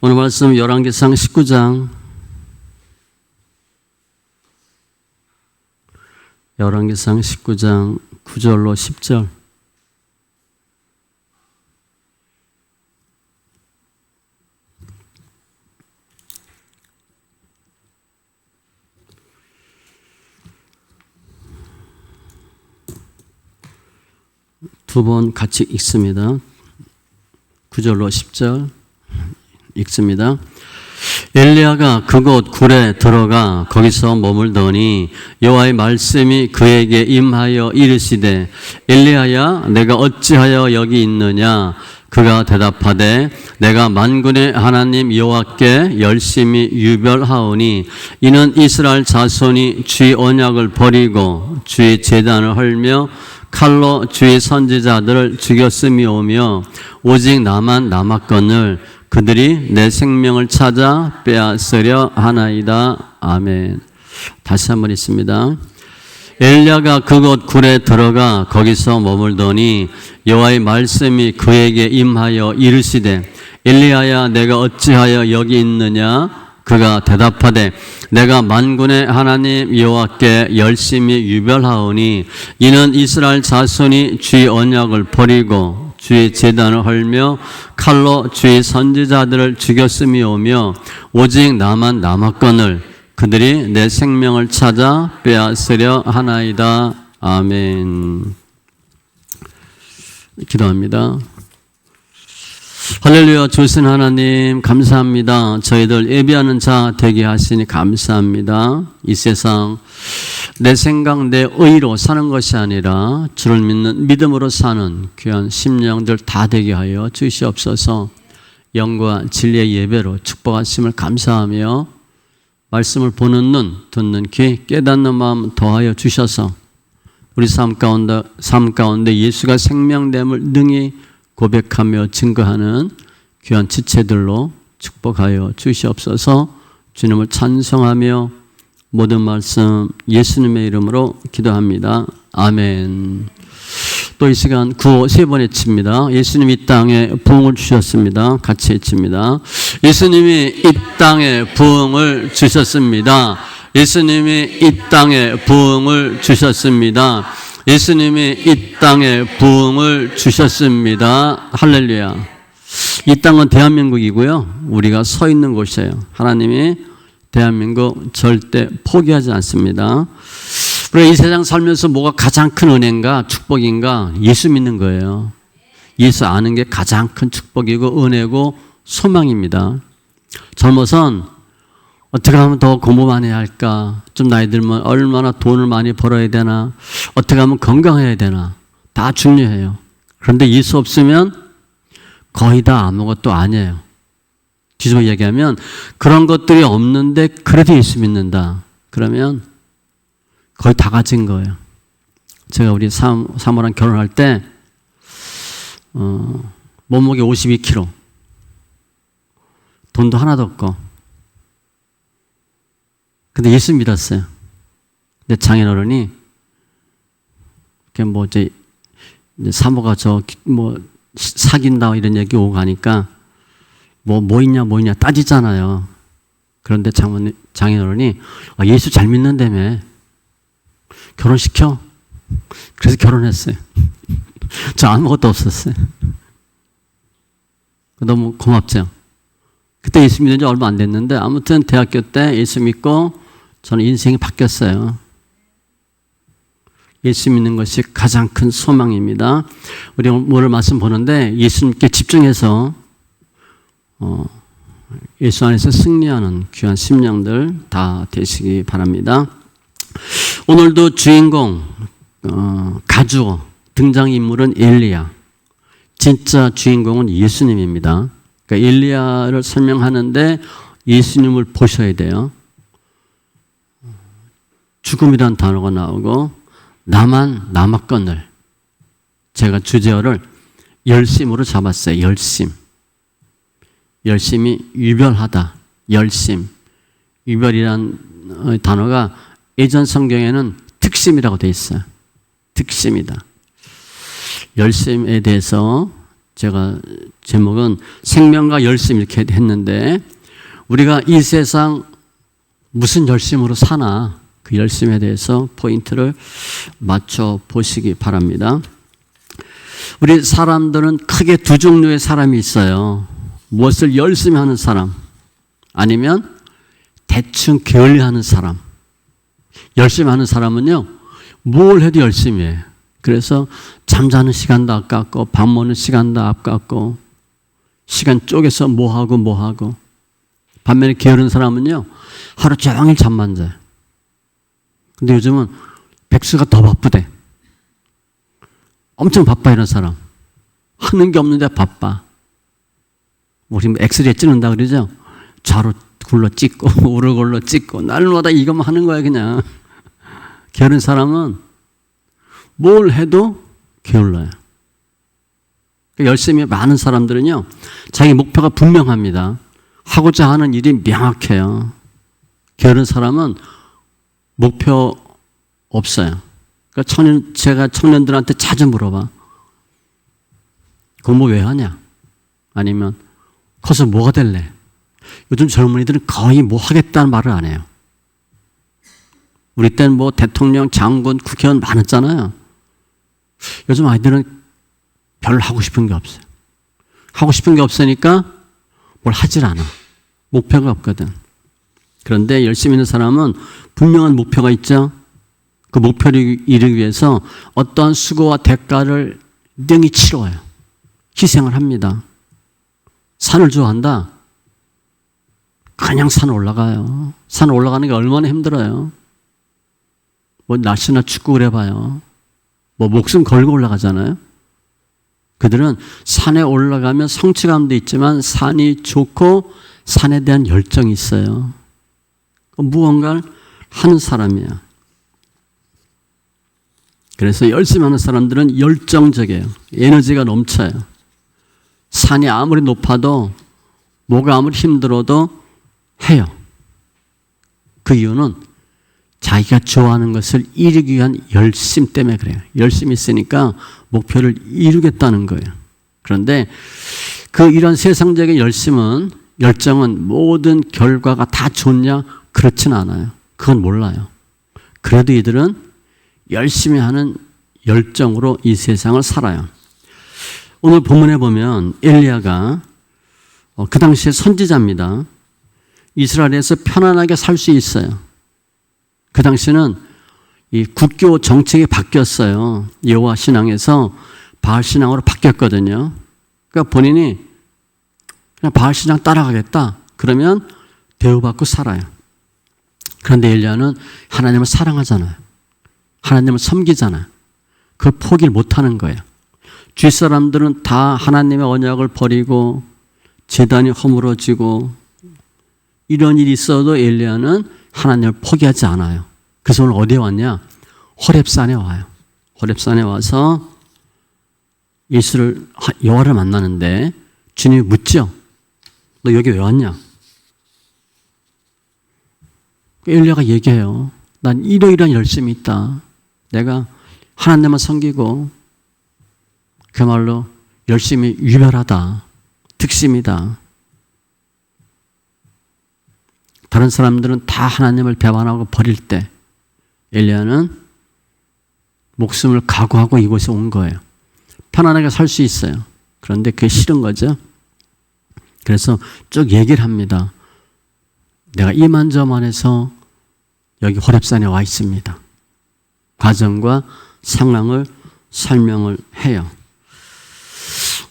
오늘 말씀 열왕기상 19장 열왕기상 19장 9절로 10절. 두 번 같이 읽습니다. 9절로 10절 읽습니다. 엘리야가 그곳 굴에 들어가 거기서 머물더니 여호와의 말씀이 그에게 임하여 이르시되 엘리야야 내가 어찌하여 여기 있느냐. 그가 대답하되 내가 만군의 하나님 여호와께 열심히 유별하오니 이는 이스라엘 자손이 주의 언약을 버리고 주의 제단을 헐며 칼로 주의 선지자들을 죽였음이오며 오직 나만 남았거늘 그들이 내 생명을 찾아 빼앗으려 하나이다. 아멘. 다시 한번 읽습니다. 엘리야가 그곳 굴에 들어가 거기서 머물더니 여호와의 말씀이 그에게 임하여 이르시되 엘리야야 내가 어찌하여 여기 있느냐. 그가 대답하되 내가 만군의 하나님 여호와께 열심히 유별하오니 이는 이스라엘 자손이 주의 언약을 버리고 주의 제단을 헐며 칼로 주의 선지자들을 죽였음이오며 오직 나만 남았거늘 그들이 내 생명을 찾아 빼앗으려 하나이다. 아멘. 기도합니다. 할렐루야. 주신 하나님 감사합니다. 저희들 예배하는 자 되게 하시니 감사합니다. 이 세상 내 생각 내 의로 사는 것이 아니라 주를 믿는 믿음으로 사는 귀한 심령들 다 되게 하여 주시옵소서. 영과 진리의 예배로 축복하심을 감사하며 말씀을 보는 눈 듣는 귀 깨닫는 마음 더하여 주셔서 우리 삶 가운데 예수가 생명됨을 능히 고백하며 증거하는 귀한 지체들로 축복하여 주시옵소서. 주님을 찬송하며 모든 말씀 예수님의 이름으로 기도합니다. 아멘. 또 이 시간 구호 세 번 외칩니다. 예수님이 이 땅에 부흥을 주셨습니다. 같이 외칩니다. 예수님이 이 땅에 부흥을 주셨습니다. 예수님이 이 땅에 부흥을 주셨습니다. 예수님이 이 땅에 부흥을 주셨습니다. 할렐루야. 이 땅은 대한민국이고요. 우리가 서 있는 곳이에요. 하나님이 대한민국 절대 포기하지 않습니다. 우리가 이 세상 살면서 뭐가 가장 큰 은혜인가 축복인가? 예수 믿는 거예요. 예수 아는 게 가장 큰 축복이고 은혜고 소망입니다. 젊어선 어떻게 하면 더 공부 많이 해야 할까? 좀 나이 들면 얼마나 돈을 많이 벌어야 되나? 어떻게 하면 건강해야 되나? 다 중요해요. 그런데 예수 없으면 거의 다 아무것도 아니에요. 뒤집어 얘기하면 그런 것들이 없는데 그래도 예수 믿는다. 그러면 거의 다 가진 거예요. 제가 우리 사모랑 결혼할 때 몸무게 52kg 돈도 하나도 없고 근데 예수 믿었어요. 근데 장인어른이 이제 사모가 사귄다 이런 얘기 오고 가니까 뭐 있냐 따지잖아요. 그런데 장인어른이 예수 잘 믿는다며 결혼시켜. 그래서 결혼했어요. 저 아무것도 없었어요. 너무 고맙죠. 그때 예수 믿은 지 얼마 안 됐는데 아무튼 대학교 때 예수 믿고 저는 인생이 바뀌었어요. 예수 믿는 것이 가장 큰 소망입니다. 우리 오늘 말씀 보는데 예수님께 집중해서 예수 안에서 승리하는 귀한 심령들 다 되시기 바랍니다. 오늘도 주인공 가주어 등장인물은 엘리야. 진짜 주인공은 예수님입니다. 그러니까 엘리야를 설명하는데 예수님을 보셔야 돼요. 죽음이란 단어가 나오고 나만 남았거늘. 제가 주제어를 열심으로 잡았어요. 열심이 유별하다. 열심. 유별이란 단어가 예전 성경에는 특심이라고 되어 있어요. 특심이다. 열심에 대해서 제가 제목은 생명과 열심 이렇게 했는데, 우리가 이 세상 무슨 열심으로 사나, 그 열심에 대해서 포인트를 맞춰 보시기 바랍니다. 우리 사람들은 크게 두 종류의 사람이 있어요. 무엇을 열심히 하는 사람, 아니면 대충 게을리하는 사람. 열심히 하는 사람은요, 뭘 해도 열심히 해. 그래서 잠자는 시간도 아깝고 밥 먹는 시간도 아깝고 시간 쪼개서 뭐하고. 반면에 게으른 사람은요, 하루 종일 잠만 자요. 근데 요즘은 백수가 더 바쁘대. 엄청 바빠, 이런 사람. 하는 게 없는데 바빠. 우리 엑스레이 찍는다 그러죠? 좌로 굴러 찍고 우로 굴러 찍고 날마다 이것만 하는 거야, 그냥. 게으른 사람은 뭘 해도 게을러요. 열심히 많은 사람들은요, 자기 목표가 분명합니다. 하고자 하는 일이 명확해요. 게으른 사람은 목표 없어요. 그러니까 제가 청년들한테 자주 물어봐. 공부 왜 하냐? 아니면 커서 뭐가 될래? 요즘 젊은이들은 거의 뭐 하겠다는 말을 안 해요. 우리 때는 뭐 대통령, 장군, 국회의원 많았잖아요. 요즘 아이들은 별로 하고 싶은 게 없어요. 하고 싶은 게 없으니까 뭘 하질 않아. 목표가 없거든. 그런데 열심히 있는 사람은 분명한 목표가 있죠. 그 목표를 이루기 위해서 어떠한 수고와 대가를 능히 치러요. 희생을 합니다. 산을 좋아한다? 그냥 산 올라가요. 산 올라가는 게 얼마나 힘들어요. 뭐 날씨나 춥고 그래봐요. 뭐 목숨 걸고 올라가잖아요. 그들은 산에 올라가면 성취감도 있지만 산이 좋고 산에 대한 열정이 있어요. 무언가를 하는 사람이야. 그래서 열심히 하는 사람들은 열정적이에요. 에너지가 넘쳐요. 산이 아무리 높아도 뭐가 아무리 힘들어도 해요. 그 이유는 자기가 좋아하는 것을 이루기 위한 열심 때문에 그래요. 열심히 있으니까 목표를 이루겠다는 거예요. 그런데 이런 세상적인 열정은 모든 결과가 다 좋냐? 그렇진 않아요. 그건 몰라요. 그래도 이들은 열심히 하는 열정으로 이 세상을 살아요. 오늘 본문에 보면 엘리야가 그 당시에 선지자입니다. 이스라엘에서 편안하게 살 수 있어요. 그 당시는 이 국교 정책이 바뀌었어요. 여호와 신앙에서 바알 신앙으로 바뀌었거든요. 그러니까 본인이 그냥 바알 신앙 따라가겠다. 그러면 대우받고 살아요. 그런데 엘리야는 하나님을 사랑하잖아요. 하나님을 섬기잖아요. 그 포기를 못하는 거예요. 주위 사람들은 다 하나님의 언약을 버리고 제단이 허물어지고 이런 일이 있어도 엘리야는 하나님을 포기하지 않아요. 그래서 오늘 어디에 왔냐? 호렙산에 와요. 호렙산에 와서 여호와를 만나는데 주님이 묻죠. 너 여기 왜 왔냐? 엘리야가 얘기해요. 난 이러이러한 열심이 있다. 내가 하나님만 섬기고 그야말로 열심히 유별하다. 특심이다. 다른 사람들은 다 하나님을 배반하고 버릴 때 엘리야는 목숨을 각오하고 이곳에 온 거예요. 편안하게 살 수 있어요. 그런데 그게 싫은 거죠. 그래서 쭉 얘기를 합니다. 내가 이만저만해서 여기 호렙산에 와 있습니다. 과정과 상황을 설명을 해요.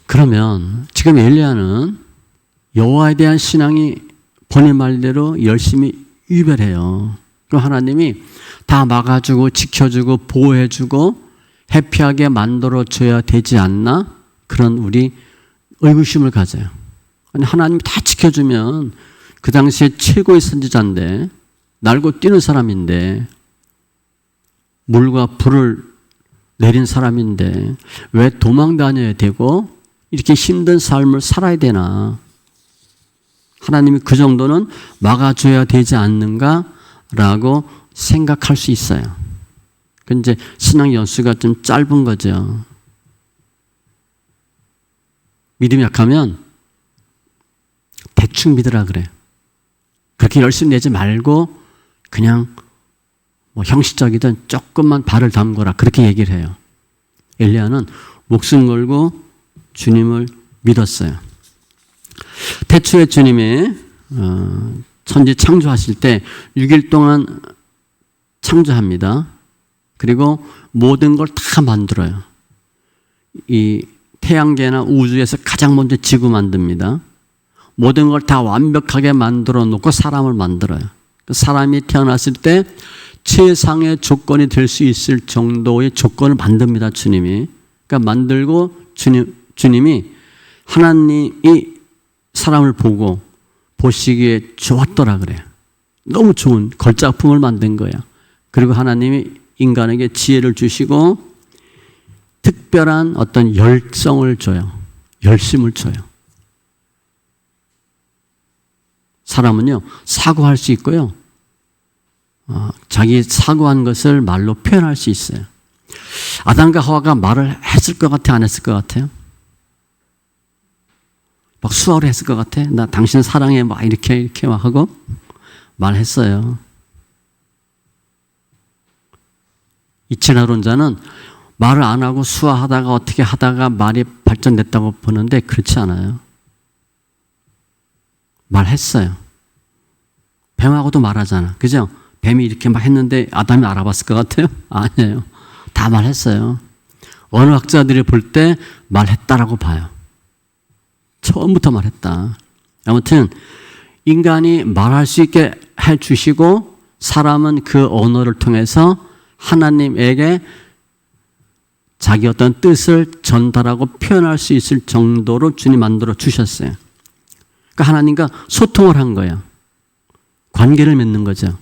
그러면 지금 엘리야는 여호와에 대한 신앙이 본인 말대로 열심히 유별해요. 그럼 하나님이 다 막아주고 지켜주고 보호해주고 해피하게 만들어줘야 되지 않나? 그런 우리 의구심을 가져요. 아니, 하나님이 다 지켜주면 그 당시에 최고의 선지자인데 날고 뛰는 사람인데 물과 불을 내린 사람인데 왜 도망 다녀야 되고 이렇게 힘든 삶을 살아야 되나? 하나님이 그 정도는 막아줘야 되지 않는가라고 생각할 수 있어요. 그 이제 신앙 연수가 좀 짧은 거죠. 믿음이 약하면 대충 믿으라 그래. 그렇게 열심히 내지 말고 그냥 뭐 형식적이든 조금만 발을 담거라. 그렇게 얘기를 해요. 엘리야는 목숨 걸고 주님을 믿었어요. 태초에 주님이 천지 창조하실 때 6일 동안 창조합니다. 그리고 모든 걸 다 만들어요. 이 태양계나 우주에서 가장 먼저 지구 만듭니다. 모든 걸 다 완벽하게 만들어 놓고 사람을 만들어요. 사람이 태어났을 때 최상의 조건이 될 수 있을 정도의 조건을 만듭니다. 주님이. 그러니까 만들고 주님이 하나님이 사람을 보고 보시기에 좋았더라 그래요. 너무 좋은 걸작품을 만든 거예요. 그리고 하나님이 인간에게 지혜를 주시고 특별한 어떤 열성을 줘요. 열심을 줘요. 사람은요, 사고할 수 있고요. 자기 사고한 것을 말로 표현할 수 있어요. 아담과 하와가 말을 했을 것 같아, 안 했을 것 같아요? 막 수화를 했을 것 같아? 나 당신 사랑해, 막 이렇게 막 하고 말했어요. 이치나론자는 말을 안 하고 수화하다가 어떻게 하다가 말이 발전됐다고 보는데 그렇지 않아요. 말했어요. 뱀하고도 말하잖아. 그죠? 뱀이 이렇게 막 했는데 아담이 알아봤을 것 같아요? 아니에요. 다 말했어요. 어느 학자들이 볼 때 말했다라고 봐요. 처음부터 말했다. 아무튼 인간이 말할 수 있게 해주시고 사람은 그 언어를 통해서 하나님에게 자기 어떤 뜻을 전달하고 표현할 수 있을 정도로 주님 만들어 주셨어요. 그러니까 하나님과 소통을 한 거예요. 관계를 맺는 거죠.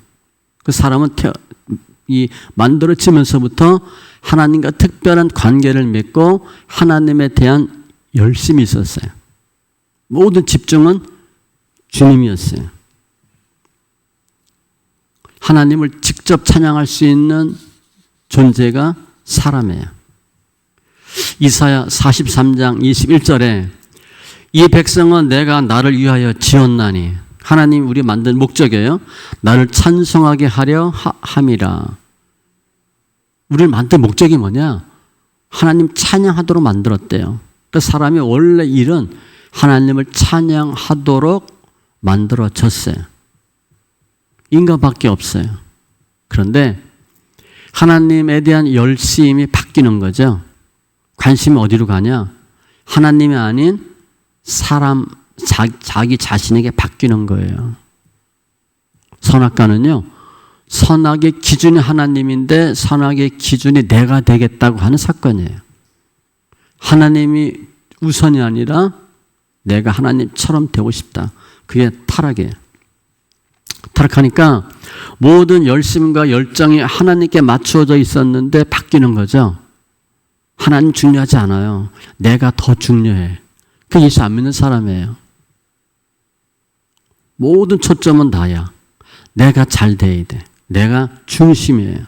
그 사람은 만들어지면서부터 하나님과 특별한 관계를 맺고 하나님에 대한 열심이 있었어요. 모든 집중은 주님이었어요. 하나님을 직접 찬양할 수 있는 존재가 사람이에요. 이사야 43장 21절에 이 백성은 내가 나를 위하여 지었나니 하나님 우리 만든 목적이에요. 나를 찬송하게 하려 함이라. 우리를 만든 목적이 뭐냐? 하나님 찬양하도록 만들었대요. 그 사람이 원래 일은 하나님을 찬양하도록 만들어졌어요. 인간밖에 없어요. 그런데 하나님에 대한 열심이 바뀌는 거죠. 관심이 어디로 가냐? 하나님이 아닌 사람, 자기 자신에게 바뀌는 거예요. 선악과는요, 선악의 기준이 하나님인데 선악의 기준이 내가 되겠다고 하는 사건이에요. 하나님이 우선이 아니라 내가 하나님처럼 되고 싶다. 그게 타락이에요. 타락하니까 모든 열심과 열정이 하나님께 맞추어져 있었는데 바뀌는 거죠. 하나님 중요하지 않아요. 내가 더 중요해. 그 예수 안 믿는 사람이에요. 모든 초점은 나야. 내가 잘 돼야 돼. 내가 중심이에요.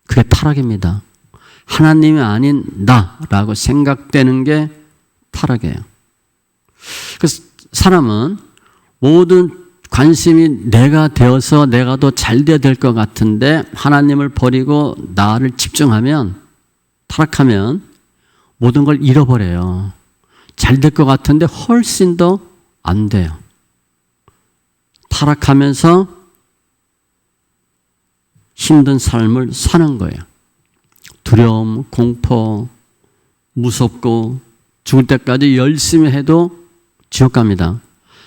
그게 타락입니다. 하나님이 아닌 나라고 생각되는 게 타락이에요. 그래서 사람은 모든 관심이 내가 되어서 내가 더 잘 돼야 될 것 같은데 하나님을 버리고 나를 집중하면 타락하면 모든 걸 잃어버려요. 잘 될 것 같은데 훨씬 더 안 돼요. 타락하면서 힘든 삶을 사는 거예요. 두려움, 공포, 무섭고 죽을 때까지 열심히 해도 지옥 갑니다.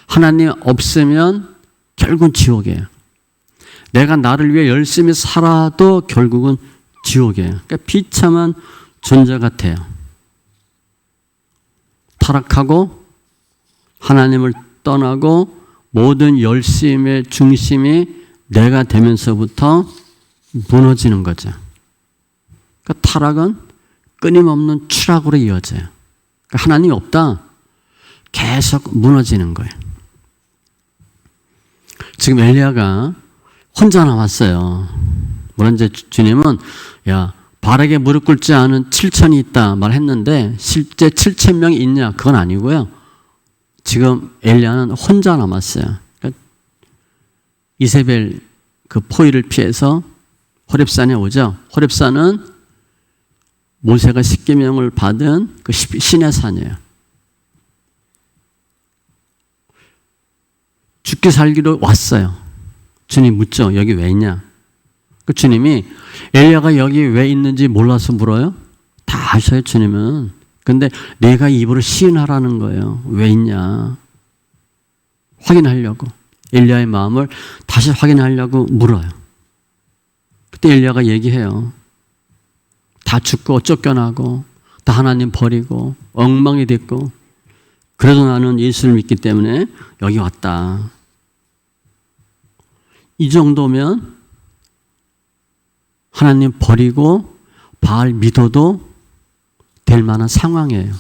하나님 없으면 결국은 지옥이에요. 내가 나를 위해 열심히 살아도 결국은 지옥이에요. 그러니까 비참한 존재 같아요. 타락하고 하나님을 떠나고 모든 열심의 중심이 내가 되면서부터 무너지는 거죠. 그러니까 타락은 끊임없는 추락으로 이어져요. 그러니까 하나님이 없다. 계속 무너지는 거예요. 지금 엘리야가 혼자 남았어요. 물론 이제 주님은 야 바르게 무릎 꿇지 않은 7천이 있다 말했는데 실제 7,000명이 있냐? 그건 아니고요. 지금 엘리야는 혼자 남았어요. 그러니까 이세벨 그 포위를 피해서 호렙산에 오죠. 호렙산은 모세가 십계명을 받은 그 신의 산이에요. 죽기 살기로 왔어요. 주님 묻죠. 여기 왜 있냐? 그 주님이 엘리야가 여기 왜 있는지 몰라서 물어요? 다 아셔요, 주님은. 근데 내가 입으로 시인하라는 거예요. 왜 있냐? 확인하려고. 엘리야의 마음을 다시 확인하려고 물어요. 그때 엘리야가 얘기해요. 다 죽고 쫓겨나고 다 하나님 버리고 엉망이 됐고 그래도 나는 예수를 믿기 때문에 여기 왔다. 이 정도면 하나님 버리고 바알 믿어도 될 만한 상황이에요.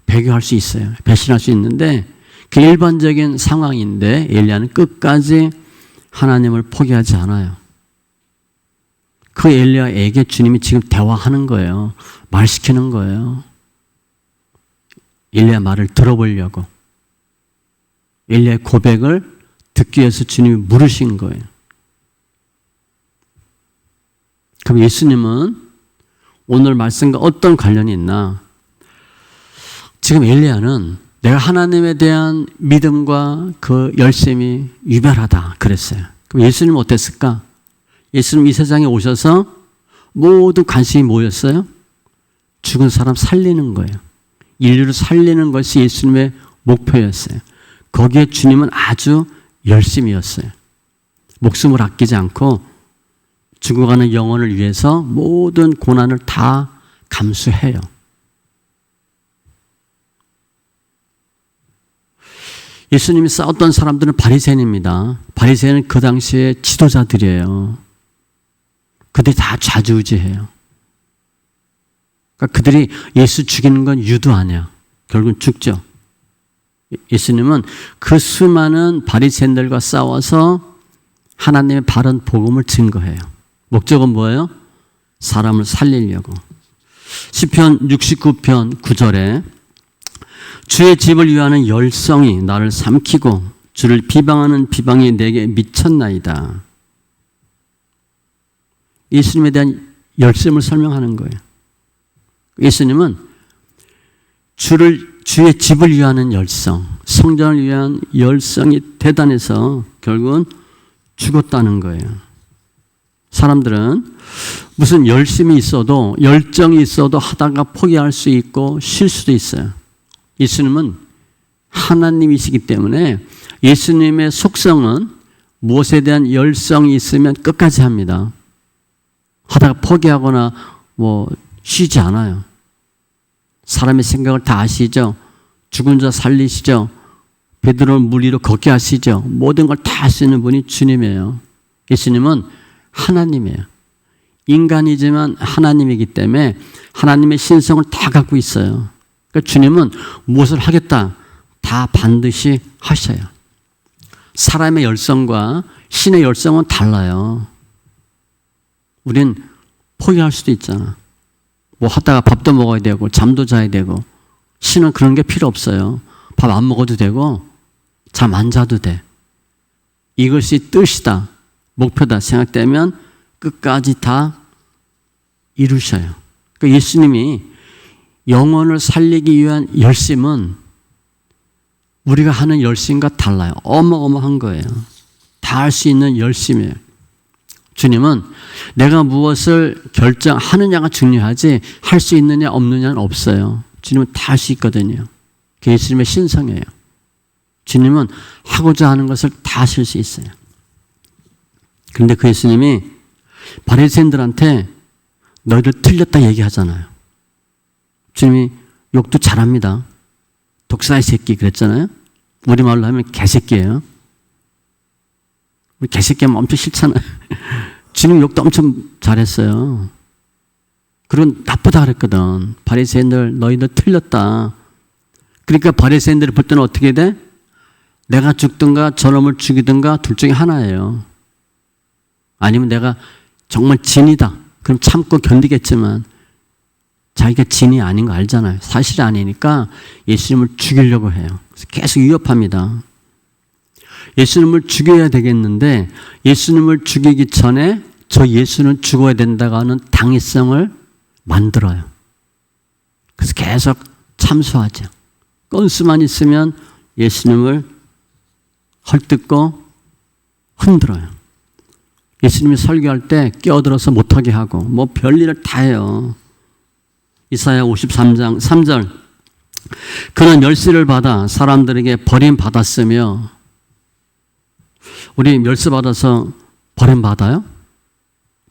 배교할 수 있어요. 배신할 수 있는데 그 일반적인 상황인데 엘리야는 끝까지 하나님을 포기하지 않아요. 그 엘리야에게 주님이 지금 대화하는 거예요. 말시키는 거예요. 엘리야 말을 들어보려고. 엘리야의 고백을 듣기 위해서 주님이 물으신 거예요. 그럼 예수님은 오늘 말씀과 어떤 관련이 있나? 지금 엘리야는 내가 하나님에 대한 믿음과 그 열심이 유별하다 그랬어요. 그럼 예수님은 어땠을까? 예수님 이 세상에 오셔서 모두 관심이 뭐였어요? 죽은 사람 살리는 거예요. 인류를 살리는 것이 예수님의 목표였어요. 거기에 주님은 아주 열심이었어요. 목숨을 아끼지 않고 죽어가는 영혼을 위해서 모든 고난을 다 감수해요. 예수님이 싸웠던 사람들은 바리새인입니다. 바리새인은 그 당시에 지도자들이에요. 그들이 다 좌지우지해요. 그러니까 그들이 예수 죽이는 건 유도 아니야. 결국은 죽죠. 예수님은 그 수많은 바리새인들과 싸워서 하나님의 바른 복음을 증거해요. 목적은 뭐예요? 사람을 살리려고. 시편 69편 9절에 주의 집을 위하는 열성이 나를 삼키고 주를 비방하는 비방이 내게 미쳤나이다. 예수님에 대한 열심을 설명하는 거예요. 예수님은 주의 집을 위하는 열성, 성전을 위한 열성이 대단해서 결국은 죽었다는 거예요. 사람들은 무슨 열심이 있어도 열정이 있어도 하다가 포기할 수 있고 쉴 수도 있어요. 예수님은 하나님이시기 때문에 예수님의 속성은 무엇에 대한 열성이 있으면 끝까지 합니다. 하다가 포기하거나 쉬지 않아요. 사람의 생각을 다 아시죠? 죽은 자 살리시죠? 베드로를 물 위로 걷게 하시죠? 모든 걸 다 하시는 분이 주님이에요. 예수님은 하나님이에요. 인간이지만 하나님이기 때문에 하나님의 신성을 다 갖고 있어요. 그러니까 주님은 무엇을 하겠다 다 반드시 하셔요. 사람의 열성과 신의 열성은 달라요. 우린 포기할 수도 있잖아. 하다가 밥도 먹어야 되고 잠도 자야 되고. 신은 그런 게 필요 없어요. 밥 안 먹어도 되고 잠 안 자도 돼. 이것이 뜻이다, 목표다 생각되면 끝까지 다 이루셔요. 그러니까 예수님이 영혼을 살리기 위한 열심은 우리가 하는 열심과 달라요. 어마어마한 거예요. 다 할 수 있는 열심이에요. 주님은 내가 무엇을 결정하느냐가 중요하지 할 수 있느냐 없느냐는 없어요. 주님은 다 할 수 있거든요. 그게 예수님의 신성이에요. 주님은 하고자 하는 것을 다 하실 수 있어요. 그런데 그 예수님이 바리새인들한테 너희들 틀렸다 얘기하잖아요. 주님이 욕도 잘합니다. 독사의 새끼 그랬잖아요. 우리말로 하면 개새끼예요. 우리 개새끼 하면 엄청 싫잖아요. 주님 욕도 엄청 잘했어요. 그리고 나쁘다 그랬거든. 바리새인들 너희들 틀렸다. 그러니까 바리새인들이 볼 때는 어떻게 돼? 내가 죽든가 저놈을 죽이든가 둘 중에 하나예요. 아니면 내가 정말 진이다. 그럼 참고 견디겠지만 자기가 진이 아닌 거 알잖아요. 사실이 아니니까 예수님을 죽이려고 해요. 그래서 계속 위협합니다. 예수님을 죽여야 되겠는데 예수님을 죽이기 전에 저 예수는 죽어야 된다고 하는 당위성을 만들어요. 그래서 계속 참수하죠. 건수만 있으면 예수님을 헐뜯고 흔들어요. 예수님이 설교할 때 끼어들어서 못하게 하고 뭐 별일을 다 해요. 이사야 53장 3절 그는 멸시를 받아 사람들에게 버림받았으며 우리 멸시받아서 버림받아요?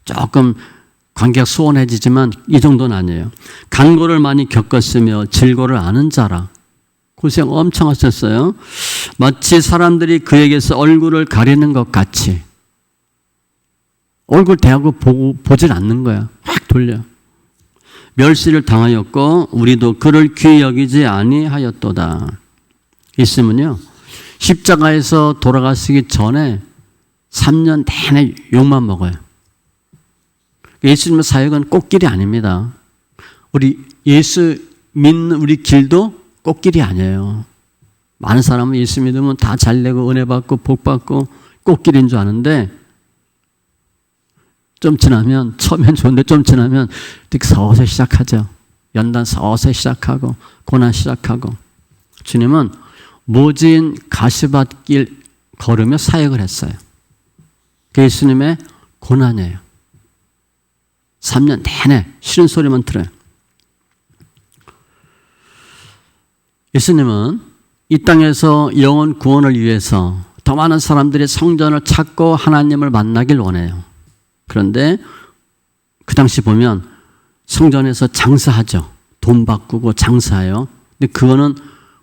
조금 관계가 소원해지지만 이 정도는 아니에요. 간고를 많이 겪었으며 질고를 아는 자라. 고생 엄청 하셨어요. 마치 사람들이 그에게서 얼굴을 가리는 것 같이 얼굴 대하고 보질 않는 거야. 확 돌려. 멸시를 당하였고 우리도 그를 귀히 여기지 아니하였도다. 있으면요. 십자가에서 돌아가시기 전에 3년 내내 욕만 먹어요. 예수님의 사역은 꽃길이 아닙니다. 우리 예수 믿는 우리 길도 꽃길이 아니에요. 많은 사람은 예수 믿으면 다 잘되고 은혜 받고 복 받고 꽃길인 줄 아는데 좀 지나면 처음엔 좋은데 좀 지나면 서서히 시작하죠. 연단 서서히 시작하고 고난 시작하고 주님은 모진 가시밭길 걸으며 사역을 했어요. 그 예수님의 고난이에요. 3년 내내 싫은 소리만 들어요. 예수님은 이 땅에서 영혼 구원을 위해서 더 많은 사람들이 성전을 찾고 하나님을 만나길 원해요. 그런데 그 당시 보면 성전에서 장사하죠. 돈 바꾸고 장사해요. 근데 그거는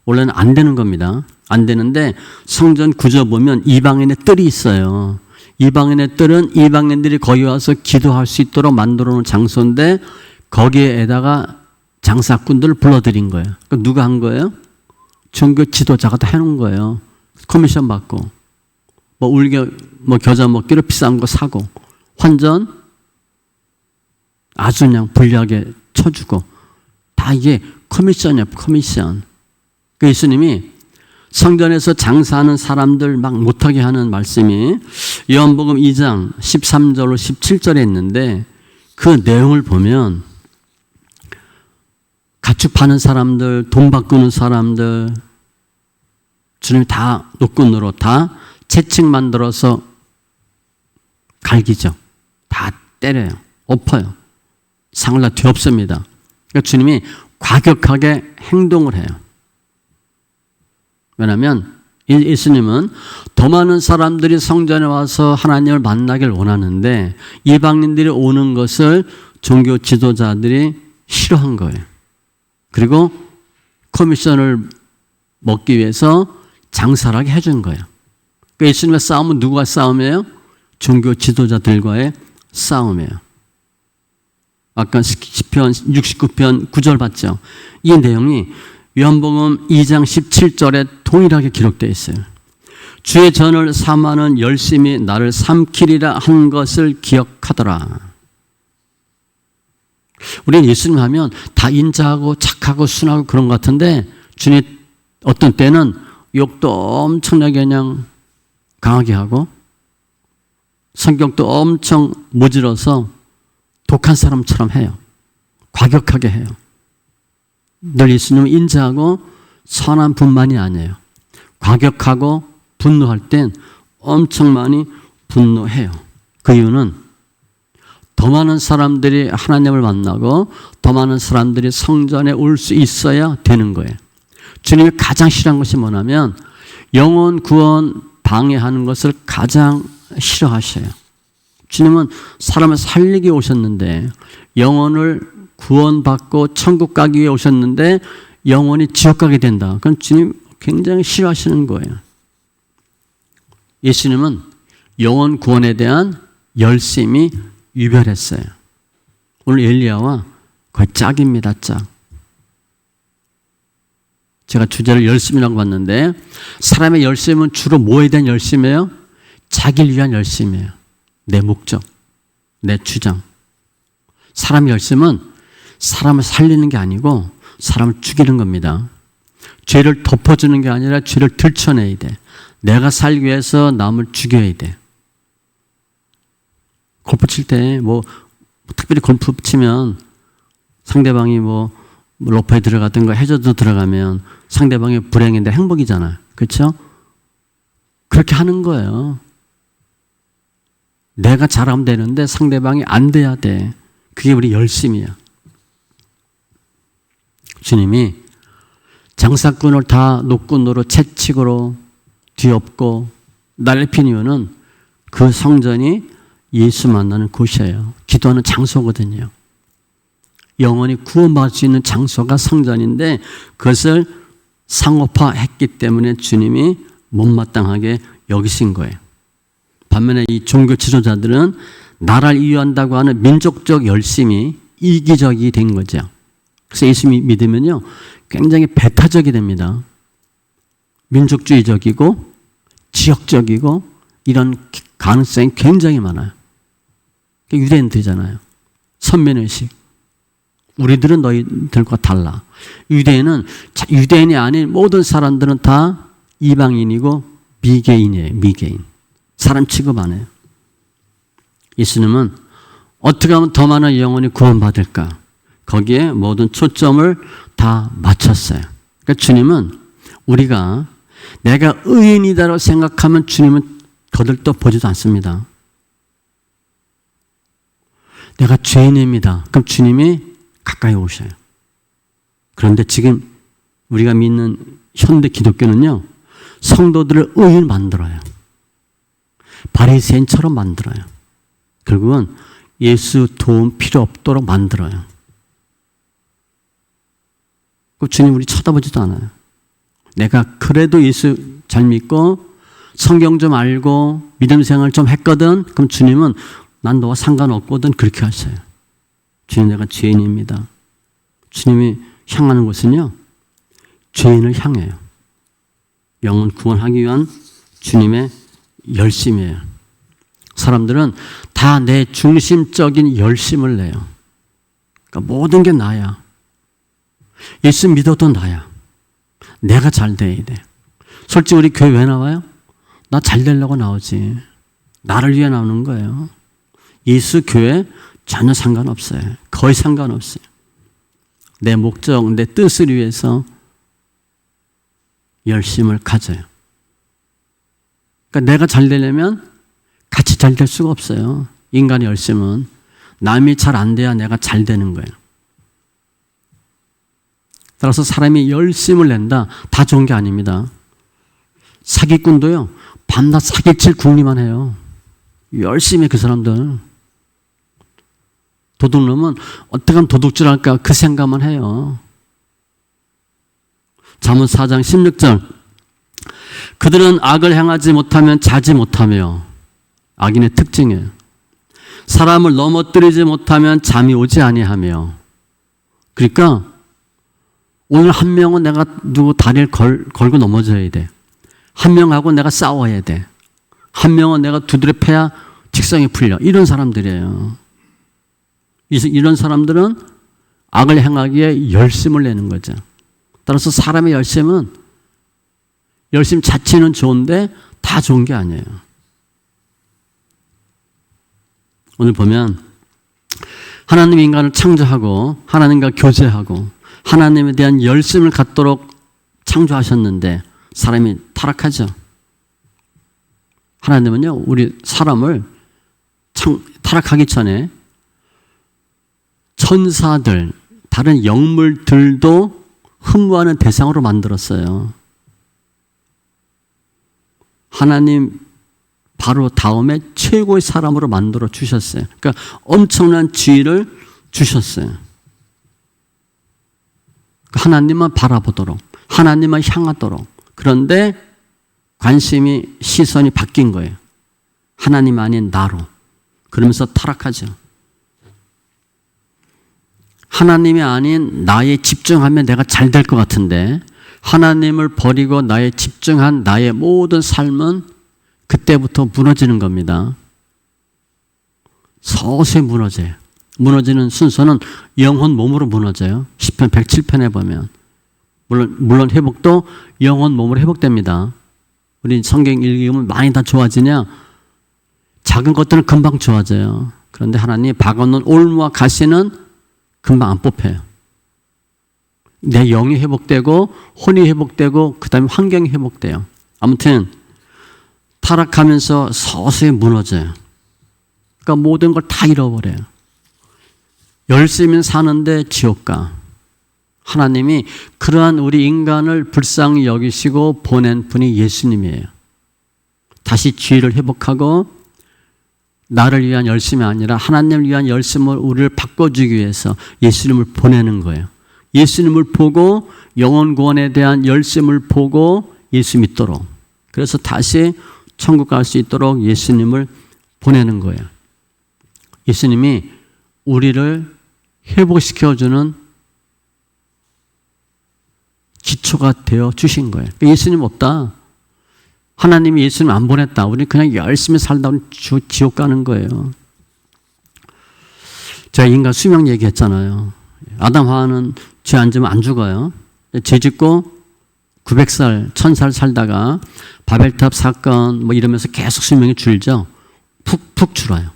원래는 안 되는 겁니다. 안 되는데 성전 구조 보면 이방인의 뜰이 있어요. 이방인의 뜰은 이방인들이 거기 와서 기도할 수 있도록 만들어 놓은 장소인데 거기에다가 장사꾼들을 불러들인 거예요. 그러니까 누가 한 거예요? 종교 지도자가 다 해놓은 거예요. 커미션 받고 뭐 겨자 먹기로 비싼 거 사고 환전 아주 그냥 불리하게 쳐주고 다 이게 커미션이에요. 커미션. 그 예수님이 성전에서 장사하는 사람들 막 못하게 하는 말씀이 요한복음 2장 13절로 17절에 있는데 그 내용을 보면 가축 파는 사람들, 돈 바꾸는 사람들 주님이 다 노끈으로 다 채찍 만들어서 갈기죠. 다 때려요. 엎어요. 상을 다 뒤엎습니다. 그러니까 주님이 과격하게 행동을 해요. 왜냐하면 예수님은 더 많은 사람들이 성전에 와서 하나님을 만나길 원하는데 이방인들이 오는 것을 종교 지도자들이 싫어한 거예요. 그리고 커미션을 먹기 위해서 장사를 하게 해준 거예요. 그러니까 예수님의 싸움은 누구와 싸움이에요? 종교 지도자들과의 싸움이에요. 아까 시편 69편 9절 봤죠? 이 내용이 요한복음 2장 17절에 동일하게 기록되어 있어요. 주의 전을 삼하는 열심히 나를 삼키리라 한 것을 기억하더라. 우리는 예수님 하면 다 인자하고 착하고 순하고 그런 것 같은데 주님 어떤 때는 욕도 엄청나게 그냥 강하게 하고 성격도 엄청 모질어서 독한 사람처럼 해요. 과격하게 해요. 늘 예수님은 인자하고 선한 분만이 아니에요. 과격하고 분노할 땐 엄청 많이 분노해요. 그 이유는 더 많은 사람들이 하나님을 만나고 더 많은 사람들이 성전에 올 수 있어야 되는 거예요. 주님이 가장 싫어하는 것이 뭐냐면 영혼 구원 방해하는 것을 가장 싫어하셔요. 주님은 사람을 살리기 오셨는데 영혼을 구원받고 천국 가기 위해 오셨는데 영혼이 지옥 가게 된다. 그건 주님 굉장히 싫어하시는 거예요. 예수님은 영혼 구원에 대한 열심이 유별했어요. 오늘 엘리야와 거의 짝입니다. 짝. 제가 주제를 열심이라고 봤는데 사람의 열심은 주로 뭐에 대한 열심이에요? 자기를 위한 열심이에요. 내 목적, 내 주장. 사람의 열심은 사람을 살리는 게 아니고 사람을 죽이는 겁니다. 죄를 덮어주는 게 아니라 죄를 들춰내야 돼. 내가 살기 위해서 남을 죽여야 돼. 골프 칠 때 특별히 골프 치면 상대방이 러프에 들어가든가 해저드 들어가면 상대방의 불행인데 행복이잖아요. 그렇죠? 그렇게 하는 거예요. 내가 잘하면 되는데 상대방이 안 돼야 돼. 그게 우리 열심이야. 주님이 장사꾼을 다 노꾼으로 채찍으로 뒤엎고 날렵힌 이유는 그 성전이 예수 만나는 곳이에요. 기도하는 장소거든요. 영원히 구원받을 수 있는 장소가 성전인데 그것을 상업화했기 때문에 주님이 못마땅하게 여기신 거예요. 반면에 이 종교 지도자들은 나라를 이유한다고 하는 민족적 열심이 이기적이 된 거죠. 그래서 예수 믿으면요 굉장히 배타적이 됩니다. 민족주의적이고 지역적이고 이런 가능성이 굉장히 많아요. 유대인들이잖아요. 선민의식. 우리들은 너희들과 달라. 유대인이 아닌 모든 사람들은 다 이방인이고 미개인이에요. 미개인. 사람 취급 안 해요. 예수님은 어떻게 하면 더 많은 영혼이 구원받을까? 거기에 모든 초점을 다 맞췄어요. 그러니까 주님은 우리가 내가 의인이다라고 생각하면 주님은 거들떠 보지도 않습니다. 내가 죄인입니다. 그럼 주님이 가까이 오셔요. 그런데 지금 우리가 믿는 현대 기독교는요, 성도들을 의인 만들어요. 바리새인처럼 만들어요. 결국은 예수 도움 필요 없도록 만들어요. 그 주님 우리 쳐다보지도 않아요. 내가 그래도 예수 잘 믿고 성경 좀 알고 믿음 생활 좀 했거든. 그럼 주님은 난 너와 상관없거든. 그렇게 하셔요. 주님 내가 죄인입니다. 주님이 향하는 곳은요, 죄인을 향해요. 영혼 구원하기 위한 주님의 열심이에요. 사람들은 다 내 중심적인 열심을 내요. 그러니까 모든 게 나야. 예수 믿어도 나야. 내가 잘 돼야 돼. 솔직히 우리 교회 왜 나와요? 나 잘 되려고 나오지. 나를 위해 나오는 거예요. 예수 교회 전혀 상관없어요. 거의 상관없어요. 내 목적, 내 뜻을 위해서 열심을 가져요. 그러니까 내가 잘 되려면 같이 잘 될 수가 없어요. 인간의 열심은 남이 잘 안 돼야 내가 잘 되는 거예요. 따라서 사람이 열심을 낸다. 다 좋은 게 아닙니다. 사기꾼도요, 밤낮 사기칠 궁리만 해요. 열심히 그 사람들. 도둑놈은 어떻게 하면 도둑질 할까 그 생각만 해요. 잠언 4장 16절. 그들은 악을 행하지 못하면 자지 못하며. 악인의 특징이에요. 사람을 넘어뜨리지 못하면 잠이 오지 아니하며. 그러니까 오늘 한 명은 내가 누구 다리를 걸고 넘어져야 돼. 한 명하고 내가 싸워야 돼. 한 명은 내가 두드려 패야 직성이 풀려. 이런 사람들이에요. 이런 사람들은 악을 행하기에 열심을 내는 거죠. 따라서 사람의 열심 자체는 좋은데 다 좋은 게 아니에요. 오늘 보면 하나님이 인간을 창조하고 하나님과 교제하고 하나님에 대한 열심을 갖도록 창조하셨는데 사람이 타락하죠. 하나님은요, 우리 사람을 타락하기 전에 천사들, 다른 영물들도 흠모하는 대상으로 만들었어요. 하나님 바로 다음에 최고의 사람으로 만들어 주셨어요. 그러니까 엄청난 지위를 주셨어요. 하나님만 바라보도록, 하나님만 향하도록. 그런데 관심이, 시선이 바뀐 거예요. 하나님 아닌 나로. 그러면서 타락하죠. 하나님이 아닌 나에 집중하면 내가 잘 될 것 같은데 하나님을 버리고 나에 집중한 나의 모든 삶은 그때부터 무너지는 겁니다. 서서히 무너져요. 무너지는 순서는 영혼 몸으로 무너져요. 시편 107편에 보면. 물론 회복도 영혼 몸으로 회복됩니다. 우리 성경 읽으면 많이 다 좋아지냐? 작은 것들은 금방 좋아져요. 그런데 하나님 박아놓은 올무와 가시는 금방 안 뽑혀요. 내 영이 회복되고 혼이 회복되고 그 다음에 환경이 회복돼요. 아무튼 타락하면서 서서히 무너져요. 그러니까 모든 걸 다 잃어버려요. 열심히 사는데 지옥 가. 하나님이 그러한 우리 인간을 불쌍히 여기시고 보낸 분이 예수님이에요. 다시 지혜를 회복하고 나를 위한 열심이 아니라 하나님을 위한 열심을 우리를 바꿔주기 위해서 예수님을 보내는 거예요. 예수님을 보고 영혼 구원에 대한 열심을 보고 예수 믿도록. 그래서 다시 천국 갈 수 있도록 예수님을 보내는 거예요. 예수님이 우리를 회복시켜주는 기초가 되어 주신 거예요. 예수님 없다. 하나님이 예수님 안 보냈다. 우리는 그냥 열심히 살다 보면 지옥 가는 거예요. 제가 인간 수명 얘기했잖아요. 아담 하와는 죄 안 지면 안 죽어요. 죄 짓고 900살, 1000살 살다가 바벨탑 사건 뭐 이러면서 계속 수명이 줄죠. 푹푹 줄어요.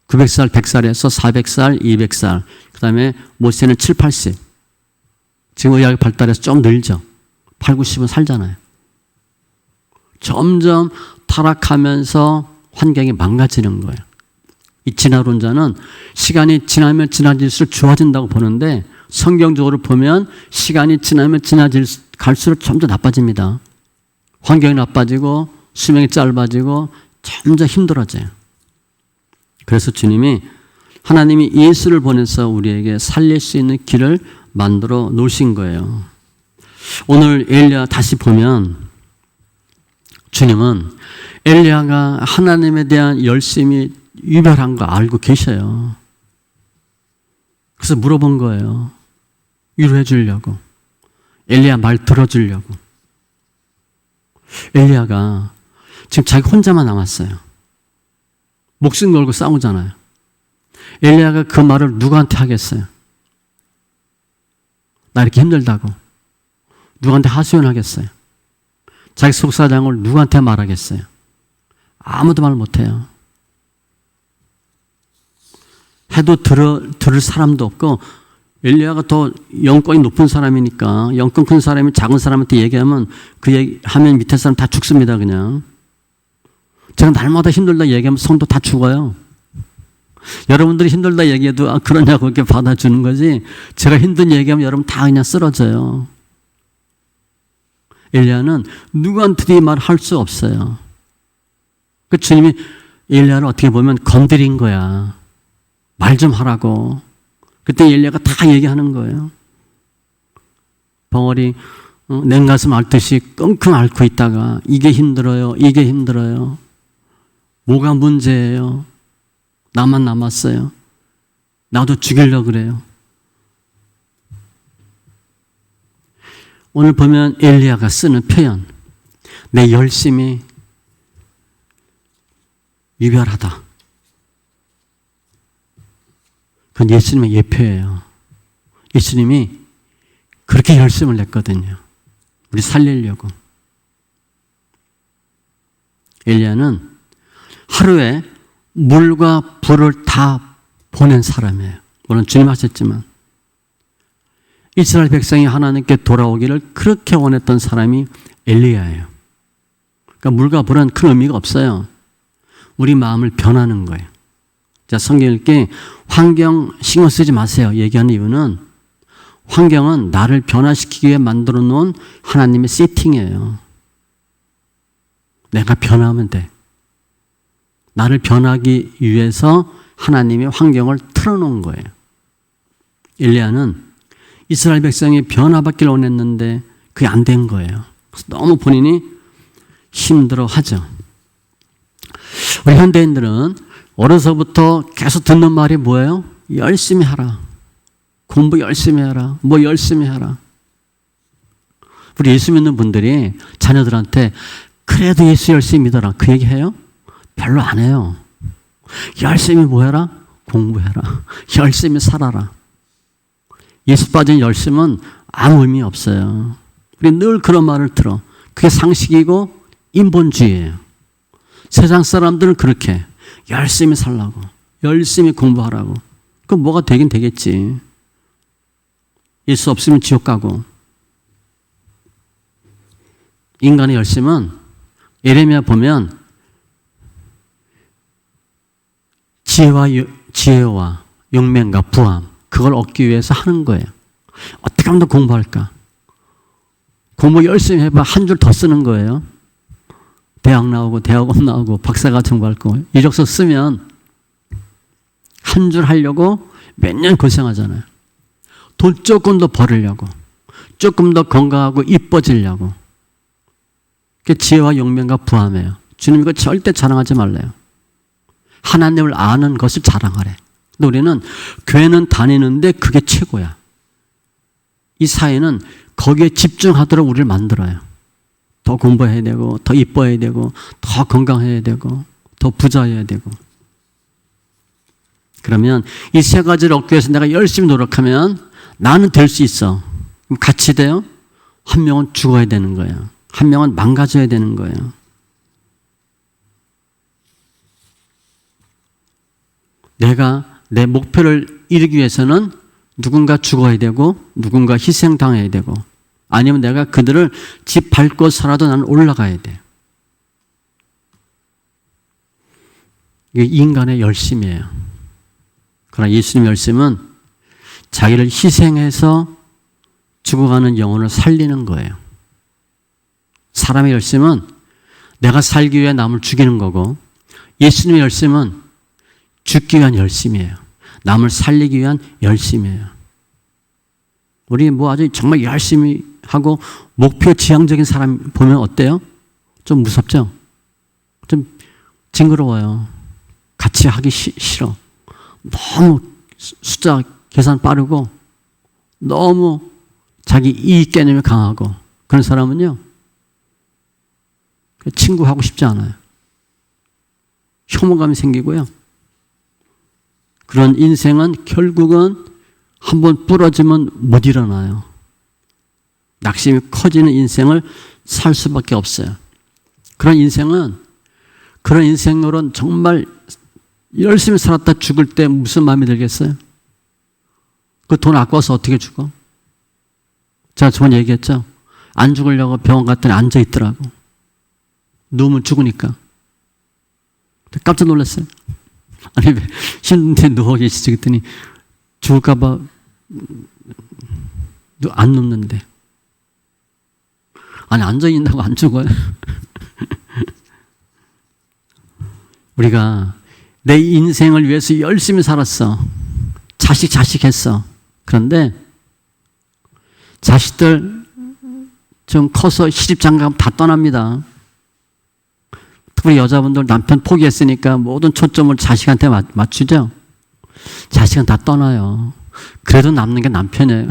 900살, 100살에서 400살, 200살. 그 다음에 모세는 7, 80. 지금 의학이 발달해서 좀 늘죠. 8, 90은 살잖아요. 점점 타락하면서 환경이 망가지는 거예요. 이 진화론자는 시간이 지나면 지나질수록 좋아진다고 보는데 성경적으로 보면 시간이 지나면 갈수록 점점 나빠집니다. 환경이 나빠지고 수명이 짧아지고 점점 힘들어져요. 그래서 주님이 하나님이 예수를 보내서 우리에게 살릴 수 있는 길을 만들어 놓으신 거예요. 오늘 엘리야 다시 보면 주님은 엘리야가 하나님에 대한 열심이 유별한 거 알고 계셔요. 그래서 물어본 거예요. 위로해 주려고. 엘리야 말 들어주려고. 엘리야가 지금 자기 혼자만 남았어요. 목숨 걸고 싸우잖아요. 엘리야가 그 말을 누구한테 하겠어요? 나 이렇게 힘들다고. 누구한테 하소연하겠어요? 자기 속사정을 누구한테 말하겠어요? 아무도 말 못해요. 해도 들을 사람도 없고 엘리야가 더 영권이 높은 사람이니까 영권 큰 사람이 작은 사람한테 얘기하면 그 얘기하면 밑에 사람 다 죽습니다. 그냥. 제가 날마다 힘들다 얘기하면 성도 다 죽어요. 여러분들이 힘들다 얘기해도 그러냐고 이렇게 받아주는 거지 제가 힘든 얘기하면 여러분 다 그냥 쓰러져요. 엘리야는 누구한테도 이 말 할 수 없어요. 그 주님이 엘리야를 어떻게 보면 건드린 거야. 말 좀 하라고. 그때 엘리야가 다 얘기하는 거예요. 벙어리 냉가슴 앓듯이 끙끙 앓고 있다가 이게 힘들어요. 이게 힘들어요. 뭐가 문제예요? 나만 남았어요. 나도 죽이려고 그래요. 오늘 보면 엘리야가 쓰는 표현. 내 열심이 유별하다. 그건 예수님의 예표예요. 예수님이 그렇게 열심을 냈거든요. 우리 살리려고. 엘리야는 하루에 물과 불을 다 보낸 사람이에요. 물론 주님 하셨지만 이스라엘 백성이 하나님께 돌아오기를 그렇게 원했던 사람이 엘리야예요. 그러니까 물과 불은 큰 의미가 없어요. 우리 마음을 변하는 거예요. 자, 성경 읽기 환경 신경 쓰지 마세요. 얘기하는 이유는 환경은 나를 변화시키기 위해 만들어 놓은 하나님의 세팅이에요. 내가 변하면 돼. 나를 변하기 위해서 하나님이 환경을 틀어놓은 거예요. 엘리야는 이스라엘 백성이 변화받기를 원했는데 그게 안 된 거예요. 그래서 너무 본인이 힘들어하죠. 우리 현대인들은 어려서부터 계속 듣는 말이 뭐예요? 열심히 하라. 공부 열심히 하라. 뭐 열심히 하라. 우리 예수 믿는 분들이 자녀들한테 그래도 예수 열심히 믿어라. 그 얘기 해요? 별로 안 해요. 열심히 뭐 해라? 공부해라. 열심히 살아라. 예수 빠진 열심은 아무 의미 없어요. 우리 늘 그런 말을 들어. 그게 상식이고 인본주의예요. 세상 사람들은 그렇게 열심히 살라고, 열심히 공부하라고. 그럼 뭐가 되긴 되겠지. 예수 없으면 지옥 가고. 인간의 열심은 예레미야 보면 지혜와 용맹과 부함, 그걸 얻기 위해서 하는 거예요. 어떻게 하면 더 공부할까? 공부 열심히 해봐. 한 줄 더 쓰는 거예요. 대학 나오고 대학원 나오고 박사과정 밟고 이력서 쓰면 한 줄 하려고 몇 년 고생하잖아요. 돈 조금 더 벌으려고, 조금 더 건강하고 이뻐지려고. 그게 지혜와 용맹과 부함이에요. 주님 이거 절대 자랑하지 말래요. 하나님을 아는 것을 자랑하래. 근데 우리는 교회는 다니는데 그게 최고야. 이 사회는 거기에 집중하도록 우리를 만들어요. 더 공부해야 되고, 더 이뻐야 되고, 더 건강해야 되고, 더 부자여야 되고. 그러면 이 세 가지를 얻기 위해서 내가 열심히 노력하면 나는 될 수 있어. 그럼 같이 돼요? 한 명은 죽어야 되는 거예요. 한 명은 망가져야 되는 거예요. 내가 내 목표를 이루기 위해서는 누군가 죽어야 되고 누군가 희생당해야 되고 아니면 내가 그들을 짓밟고서라도 나는 올라가야 돼. 이게 인간의 열심이에요. 그러나 예수님 열심은 자기를 희생해서 죽어가는 영혼을 살리는 거예요. 사람의 열심은 내가 살기 위해 남을 죽이는 거고 예수님의 열심은 죽기 위한 열심이에요. 남을 살리기 위한 열심이에요. 우리 뭐 아주 정말 열심히 하고 목표 지향적인 사람 보면 어때요? 좀 무섭죠? 좀 징그러워요. 같이 하기 싫어. 너무 숫자 계산 빠르고 너무 자기 이익 개념이 강하고 그런 사람은요. 친구하고 싶지 않아요. 혐오감이 생기고요. 그런 인생은 결국은 한번 부러지면 못 일어나요. 낙심이 커지는 인생을 살 수밖에 없어요. 그런 인생으로는 정말 열심히 살았다 죽을 때 무슨 마음이 들겠어요? 그 돈 아까워서 어떻게 죽어? 제가 저번에 얘기했죠? 안 죽으려고 병원 갔더니 앉아 있더라고. 누우면 죽으니까. 깜짝 놀랐어요. 아니, 왜 힘든데 누워 계시지? 그랬더니 죽을까봐 안 눕는데. 아니, 앉아있는다고 안 죽어요? 우리가 내 인생을 위해서 열심히 살았어. 자식 했어. 그런데 자식들 좀 커서 시집장가면 다 떠납니다. 특히 여자분들 남편 포기했으니까 모든 초점을 자식한테 맞추죠. 자식은 다 떠나요. 그래도 남는 게 남편이에요.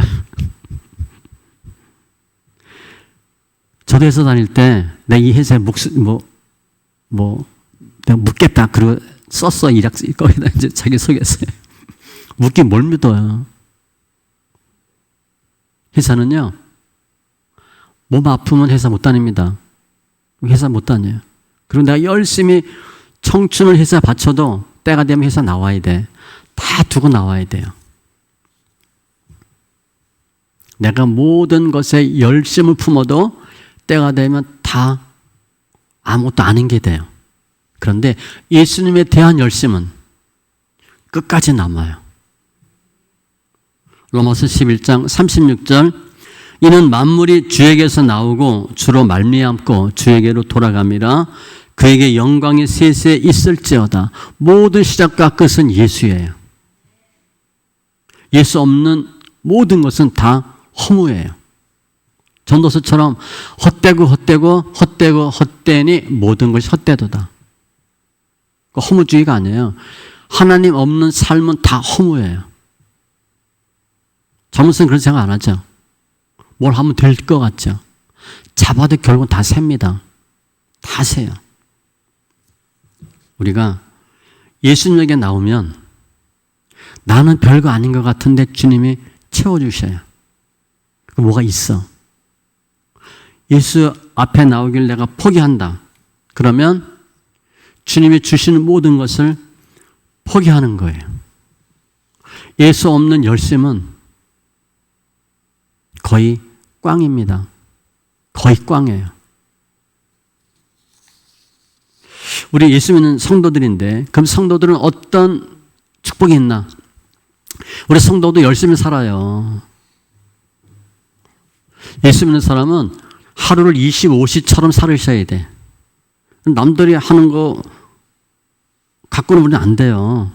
저도 회사 다닐 때 내 이 회사에 내가 묻겠다. 그리고 썼어. 거기다 이제 자기 소개했어요. 묻긴 뭘 믿어요. 회사는요. 몸 아프면 회사 못 다닙니다. 회사 못 다녀요. 그리고 내가 열심히 청춘을 회사에 바쳐도 때가 되면 회사 나와야 돼. 다 두고 나와야 돼요. 내가 모든 것에 열심을 품어도 때가 되면 다 아무것도 아닌 게 돼요. 그런데 예수님에 대한 열심은 끝까지 남아요. 로마서 11장 36절 이는 만물이 주에게서 나오고 주로 말미암고 주에게로 돌아갑니다. 그에게 영광이 세세 있을지어다. 모든 시작과 끝은 예수예요. 예수 없는 모든 것은 다 허무예요. 전도서처럼 헛되니 모든 것이 헛되도다. 허무주의가 아니에요. 하나님 없는 삶은 다 허무예요. 젊은이는 그런 생각 안 하죠. 뭘 하면 될 것 같죠. 잡아도 결국은 다 셉니다. 다 세요. 우리가 예수님에게 나오면 나는 별거 아닌 것 같은데 주님이 채워주셔요. 뭐가 있어. 예수 앞에 나오길 내가 포기한다. 그러면 주님이 주시는 모든 것을 포기하는 거예요. 예수 없는 열심은 거의 꽝입니다. 거의 꽝이에요. 우리 예수 믿는 성도들인데 그럼 성도들은 어떤 축복이 있나? 우리 성도도 열심히 살아요. 예수 믿는 사람은 하루를 25시처럼 살으셔야 돼. 남들이 하는 거 갖고는 우리는 안 돼요.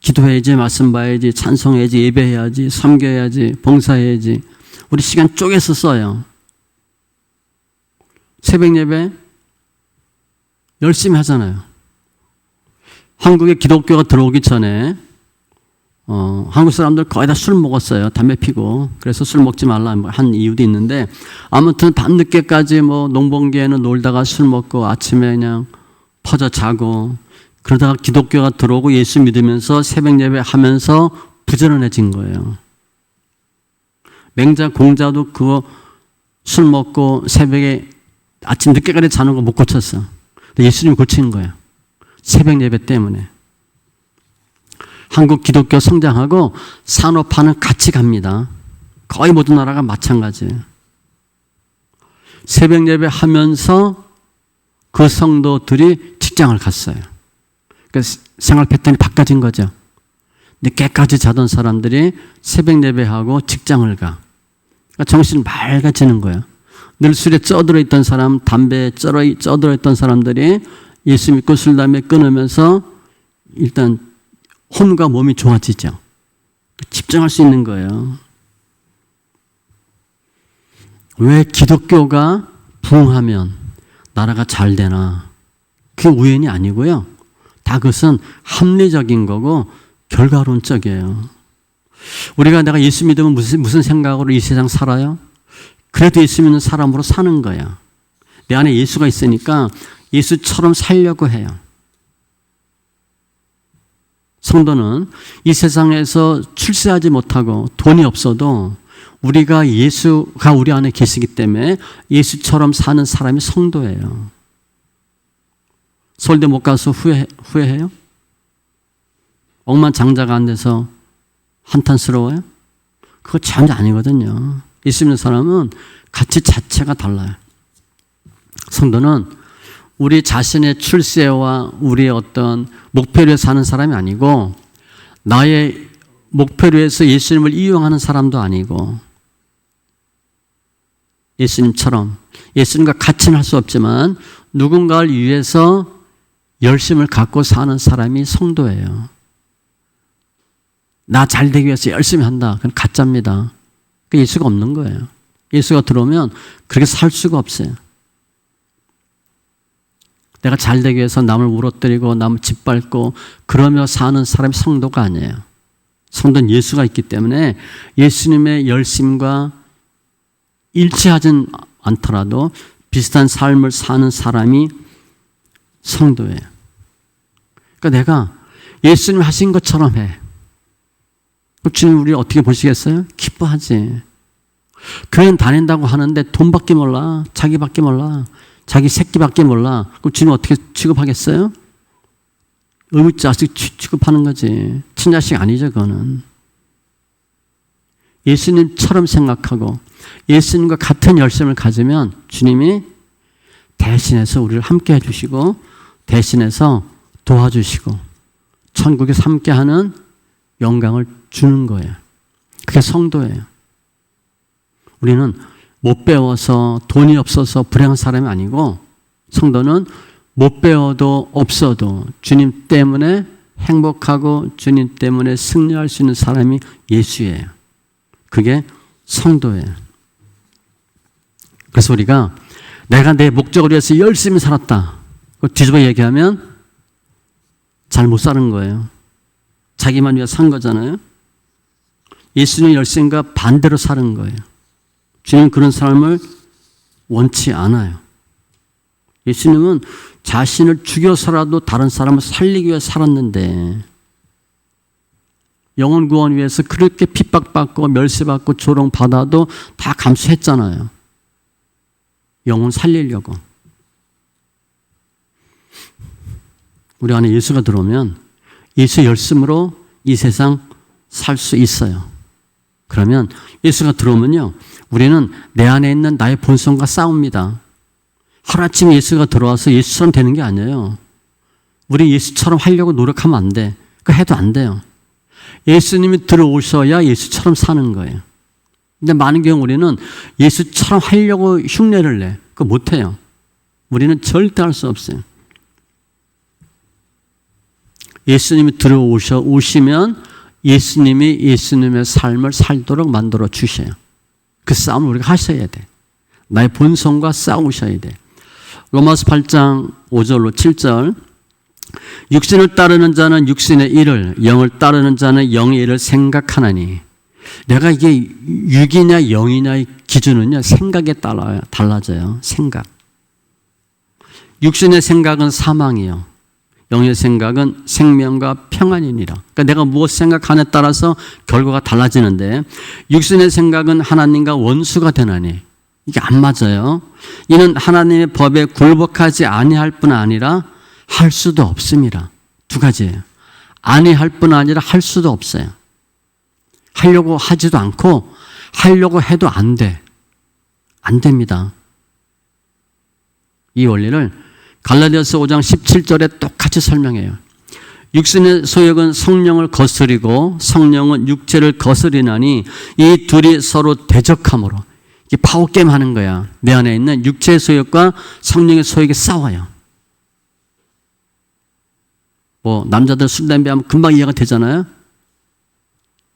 기도해야지, 말씀 봐야지, 찬송해야지, 예배해야지, 섬겨야지, 봉사해야지. 우리 시간 쪼개서 써요. 새벽 예배 열심히 하잖아요. 한국에 기독교가 들어오기 전에 한국 사람들 거의 다 술 먹었어요. 담배 피고. 그래서 술 먹지 말라 한 이유도 있는데 아무튼 밤늦게까지 농번기에는 놀다가 술 먹고 아침에 그냥 퍼져 자고 그러다가 기독교가 들어오고 예수 믿으면서 새벽 예배 하면서 부지런해진 거예요. 맹자 공자도 그거 술 먹고 새벽에 아침 늦게까지 자는 거 못 고쳤어. 근데 예수님이 고치는 거예요. 새벽 예배 때문에. 한국 기독교 성장하고 산업화는 같이 갑니다. 거의 모든 나라가 마찬가지예요. 새벽 예배 하면서 그 성도들이 직장을 갔어요. 그래서 생활 패턴이 바꿔진 거죠. 늦게까지 자던 사람들이 새벽 예배하고 직장을 가. 그러니까 정신이 맑아지는 거예요. 늘 술에 쪄들어 있던 사람, 담배에 쪄들어 있던 사람들이 예수 믿고 술, 담배 끊으면서 일단 혼과 몸이 좋아지죠. 집중할 수 있는 거예요. 왜 기독교가 부흥하면 나라가 잘 되나? 그게 우연이 아니고요. 다 그것은 합리적인 거고 결과론적이에요. 우리가 내가 예수 믿으면 무슨 생각으로 이 세상 살아요? 그래도 예수 믿는 사람으로 사는 거야. 내 안에 예수가 있으니까 예수처럼 살려고 해요. 성도는 이 세상에서 출세하지 못하고 돈이 없어도 우리가 예수가 우리 안에 계시기 때문에 예수처럼 사는 사람이 성도예요. 서울대 못 가서 후회해요? 억만장자가 안 돼서 한탄스러워요? 그거 전혀 아니거든요. 예수 믿는 사람은 가치 자체가 달라요. 성도는 우리 자신의 출세와 우리의 어떤 목표를 위해서 사는 사람이 아니고 나의 목표를 위해서 예수님을 이용하는 사람도 아니고 예수님처럼 예수님과 같이는 할 수 없지만 누군가를 위해서 열심을 갖고 사는 사람이 성도예요. 나 잘 되기 위해서 열심히 한다. 그건 가짜입니다. 그 예수가 없는 거예요. 예수가 들어오면 그렇게 살 수가 없어요. 내가 잘 되기 위해서 남을 울어뜨리고 남을 짓밟고 그러며 사는 사람이 성도가 아니에요. 성도는 예수가 있기 때문에 예수님의 열심과 일치하진 않더라도 비슷한 삶을 사는 사람이 성도예요. 그러니까 내가 예수님 하신 것처럼 해. 주님 우리 어떻게 보시겠어요? 기뻐하지. 교회는 다닌다고 하는데 돈밖에 몰라. 자기밖에 몰라. 자기 새끼밖에 몰라. 그럼 주님 어떻게 취급하겠어요? 의무자식 취급하는 거지. 친자식 아니죠, 그거는. 예수님처럼 생각하고 예수님과 같은 열심을 가지면 주님이 대신해서 우리를 함께 해주시고 대신해서 도와주시고 천국에서 함께하는 영광을 주는 거예요. 그게 성도예요. 우리는 못 배워서 돈이 없어서 불행한 사람이 아니고 성도는 못 배워도 없어도 주님 때문에 행복하고 주님 때문에 승리할 수 있는 사람이 예수예요. 그게 성도예요. 그래서 우리가 내가 내 목적을 위해서 열심히 살았다. 뒤집어 얘기하면 잘 못 사는 거예요. 자기만 위해 산 거잖아요. 예수님의 열심과 반대로 사는 거예요. 주님 그런 삶을 원치 않아요. 예수님은 자신을 죽여서라도 다른 사람을 살리기 위해 살았는데 영혼 구원 위해서 그렇게 핍박받고 멸시받고 조롱받아도 다 감수했잖아요. 영혼 살리려고. 우리 안에 예수가 들어오면 예수 열심으로 이 세상 살 수 있어요. 그러면 예수가 들어오면요, 우리는 내 안에 있는 나의 본성과 싸웁니다. 하루아침에 예수가 들어와서 예수처럼 되는 게 아니에요. 우리 예수처럼 하려고 노력하면 안 돼. 그거 해도 안 돼요. 예수님이 들어오셔야 예수처럼 사는 거예요. 근데 많은 경우 우리는 예수처럼 하려고 흉내를 내. 그거 못해요. 우리는 절대 할 수 없어요. 예수님이 오시면 예수님이 예수님의 삶을 살도록 만들어 주셔요. 그 싸움을 우리가 하셔야 돼. 나의 본성과 싸우셔야 돼. 로마서 8장 5절로 7절. 육신을 따르는 자는 육신의 일을, 영을 따르는 자는 영의 일을 생각하나니. 내가 이게 육이냐 영이냐의 기준은요, 생각에 따라 달라져요. 생각. 육신의 생각은 사망이요, 영의 생각은 생명과 평안이니라. 그러니까 내가 무엇 생각하느냐에 따라서 결과가 달라지는데, 육신의 생각은 하나님과 원수가 되나니. 이게 안 맞아요. 이는 하나님의 법에 굴복하지 아니할 뿐 아니라 할 수도 없습니다. 두 가지예요. 아니할 뿐 아니라 할 수도 없어요. 하려고 하지도 않고 하려고 해도 안 돼. 안 됩니다. 이 원리를 갈라디아서 5장 17절에 똑같이 설명해요. 육신의 소욕은 성령을 거스리고 성령은 육체를 거스리나니 이 둘이 서로 대적함으로. 이게 파워게임 하는 거야. 내 안에 있는 육체의 소욕과 성령의 소욕이 싸워요. 남자들 술, 담배 하면 금방 이해가 되잖아요.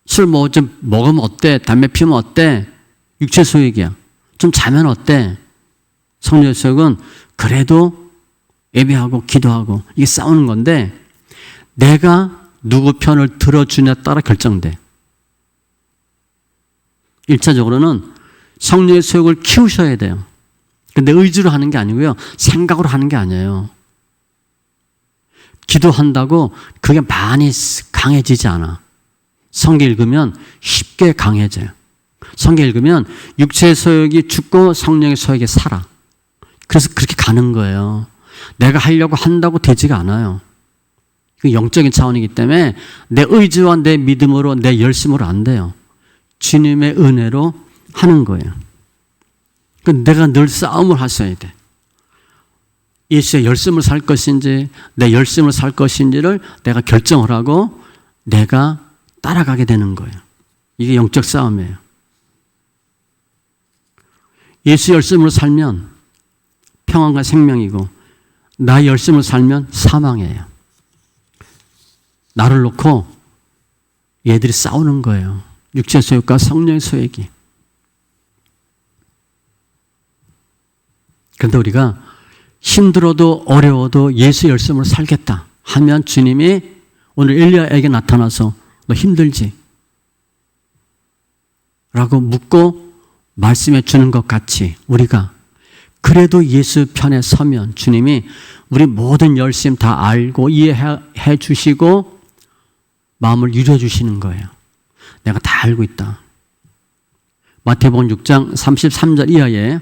술 좀 먹으면 어때? 담배 피우면 어때? 육체 소욕이야. 좀 자면 어때? 성령의 소욕은 그래도 예배하고 기도하고 이게 싸우는 건데, 내가 누구 편을 들어주냐에 따라 결정돼. 1차적으로는 성령의 소욕을 키우셔야 돼요. 근데 의지로 하는 게 아니고요, 생각으로 하는 게 아니에요. 기도한다고 그게 많이 강해지지 않아. 성경 읽으면 쉽게 강해져요. 성경 읽으면 육체의 소욕이 죽고 성령의 소욕이 살아. 그래서 그렇게 가는 거예요. 내가 하려고 한다고 되지가 않아요. 그 영적인 차원이기 때문에 내 의지와 내 믿음으로, 내 열심으로 안 돼요. 주님의 은혜로 하는 거예요. 내가 늘 싸움을 하셔야 돼. 예수의 열심을 살 것인지 내 열심을 살 것인지를 내가 결정을 하고 내가 따라가게 되는 거예요. 이게 영적 싸움이에요. 예수 열심으로 살면 평안과 생명이고, 나의 열심으로 살면 사망이에요. 나를 놓고 얘들이 싸우는 거예요. 육체의 소욕과 성령의 소욕이. 그런데 우리가 힘들어도 어려워도 예수 열심으로 살겠다 하면 주님이 오늘 엘리야에게 나타나서 너 힘들지? 라고 묻고 말씀해 주는 것 같이 우리가 그래도 예수 편에 서면 주님이 우리 모든 열심 다 알고 이해해 주시고 마음을 유려해 주시는 거예요. 내가 다 알고 있다. 마태복음 6장 33절 이하에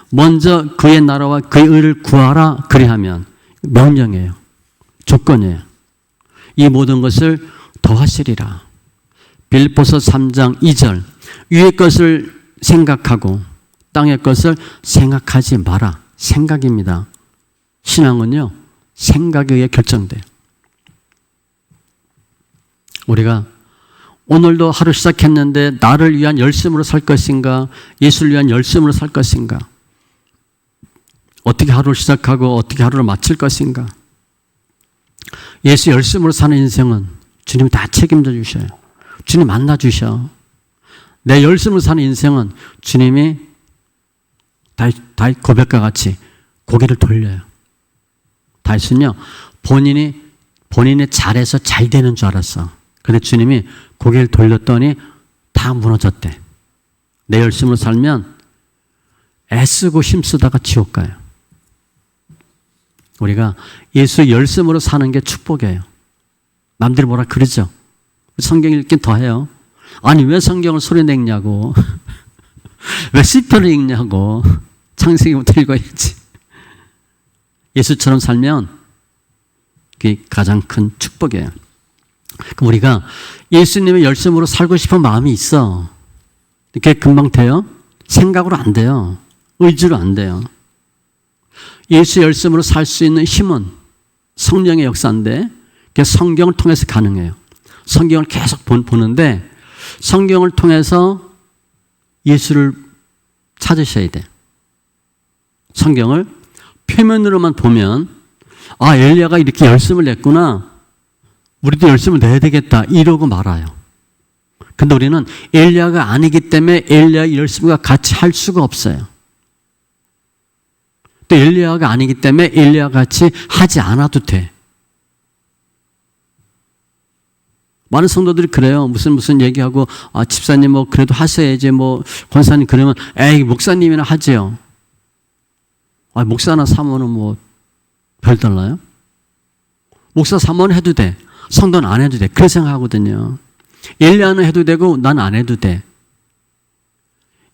먼저 그의 나라와 그의 의를 구하라 그리하면, 명령이에요. 조건이에요. 이 모든 것을 더하시리라. 빌립보서 3장 2절 위의 것을 생각하고 땅의 것을 생각하지 마라. 생각입니다. 신앙은요, 생각에 의해 결정돼요. 우리가 오늘도 하루 시작했는데 나를 위한 열심으로 살 것인가, 예수를 위한 열심으로 살 것인가, 어떻게 하루를 시작하고 어떻게 하루를 마칠 것인가. 예수 열심으로 사는 인생은 주님이 다 책임져 주셔요. 주님 만나 주셔. 내 열심으로 사는 인생은 주님이 다윗 고백과 같이 고개를 돌려요. 다윗은요, 본인이 잘해서 잘 되는 줄 알았어. 근데 주님이 고개를 돌렸더니 다 무너졌대. 내 열심으로 살면 애쓰고 힘쓰다가 지옥 가요. 우리가 예수 열심으로 사는 게 축복이에요. 남들이 뭐라 그러죠. 성경 읽긴 더 해요. 아니 왜 성경을 소리 내냐고. 왜 시편을 읽냐고. 창세기부터 읽어야지. 예수처럼 살면 그게 가장 큰 축복이에요. 그럼 우리가 예수님의 열심으로 살고 싶은 마음이 있어. 그게 금방 돼요? 생각으로 안 돼요. 의지로 안 돼요. 예수 열심으로 살 수 있는 힘은 성령의 역사인데 그게 성경을 통해서 가능해요. 성경을 계속 보는데 성경을 통해서 예수를 찾으셔야 돼. 성경을 표면으로만 보면 아 엘리야가 이렇게 열심을 냈구나. 우리도 열심을 내야 되겠다. 이러고 말아요. 근데 우리는 엘리야가 아니기 때문에 엘리야의 열심과 같이 할 수가 없어요. 또 엘리야가 아니기 때문에 엘리야 같이 하지 않아도 돼. 많은 성도들이 그래요. 무슨 얘기하고 아 집사님 뭐 그래도 하셔야지 뭐 권사님 그러면 에이 목사님이나 하지요. 아 목사나 사모는 뭐 별달라요? 목사 사모는 해도 돼. 성도는 안 해도 돼. 그렇게 생각하거든요. 엘리야는 해도 되고 난 안 해도 돼.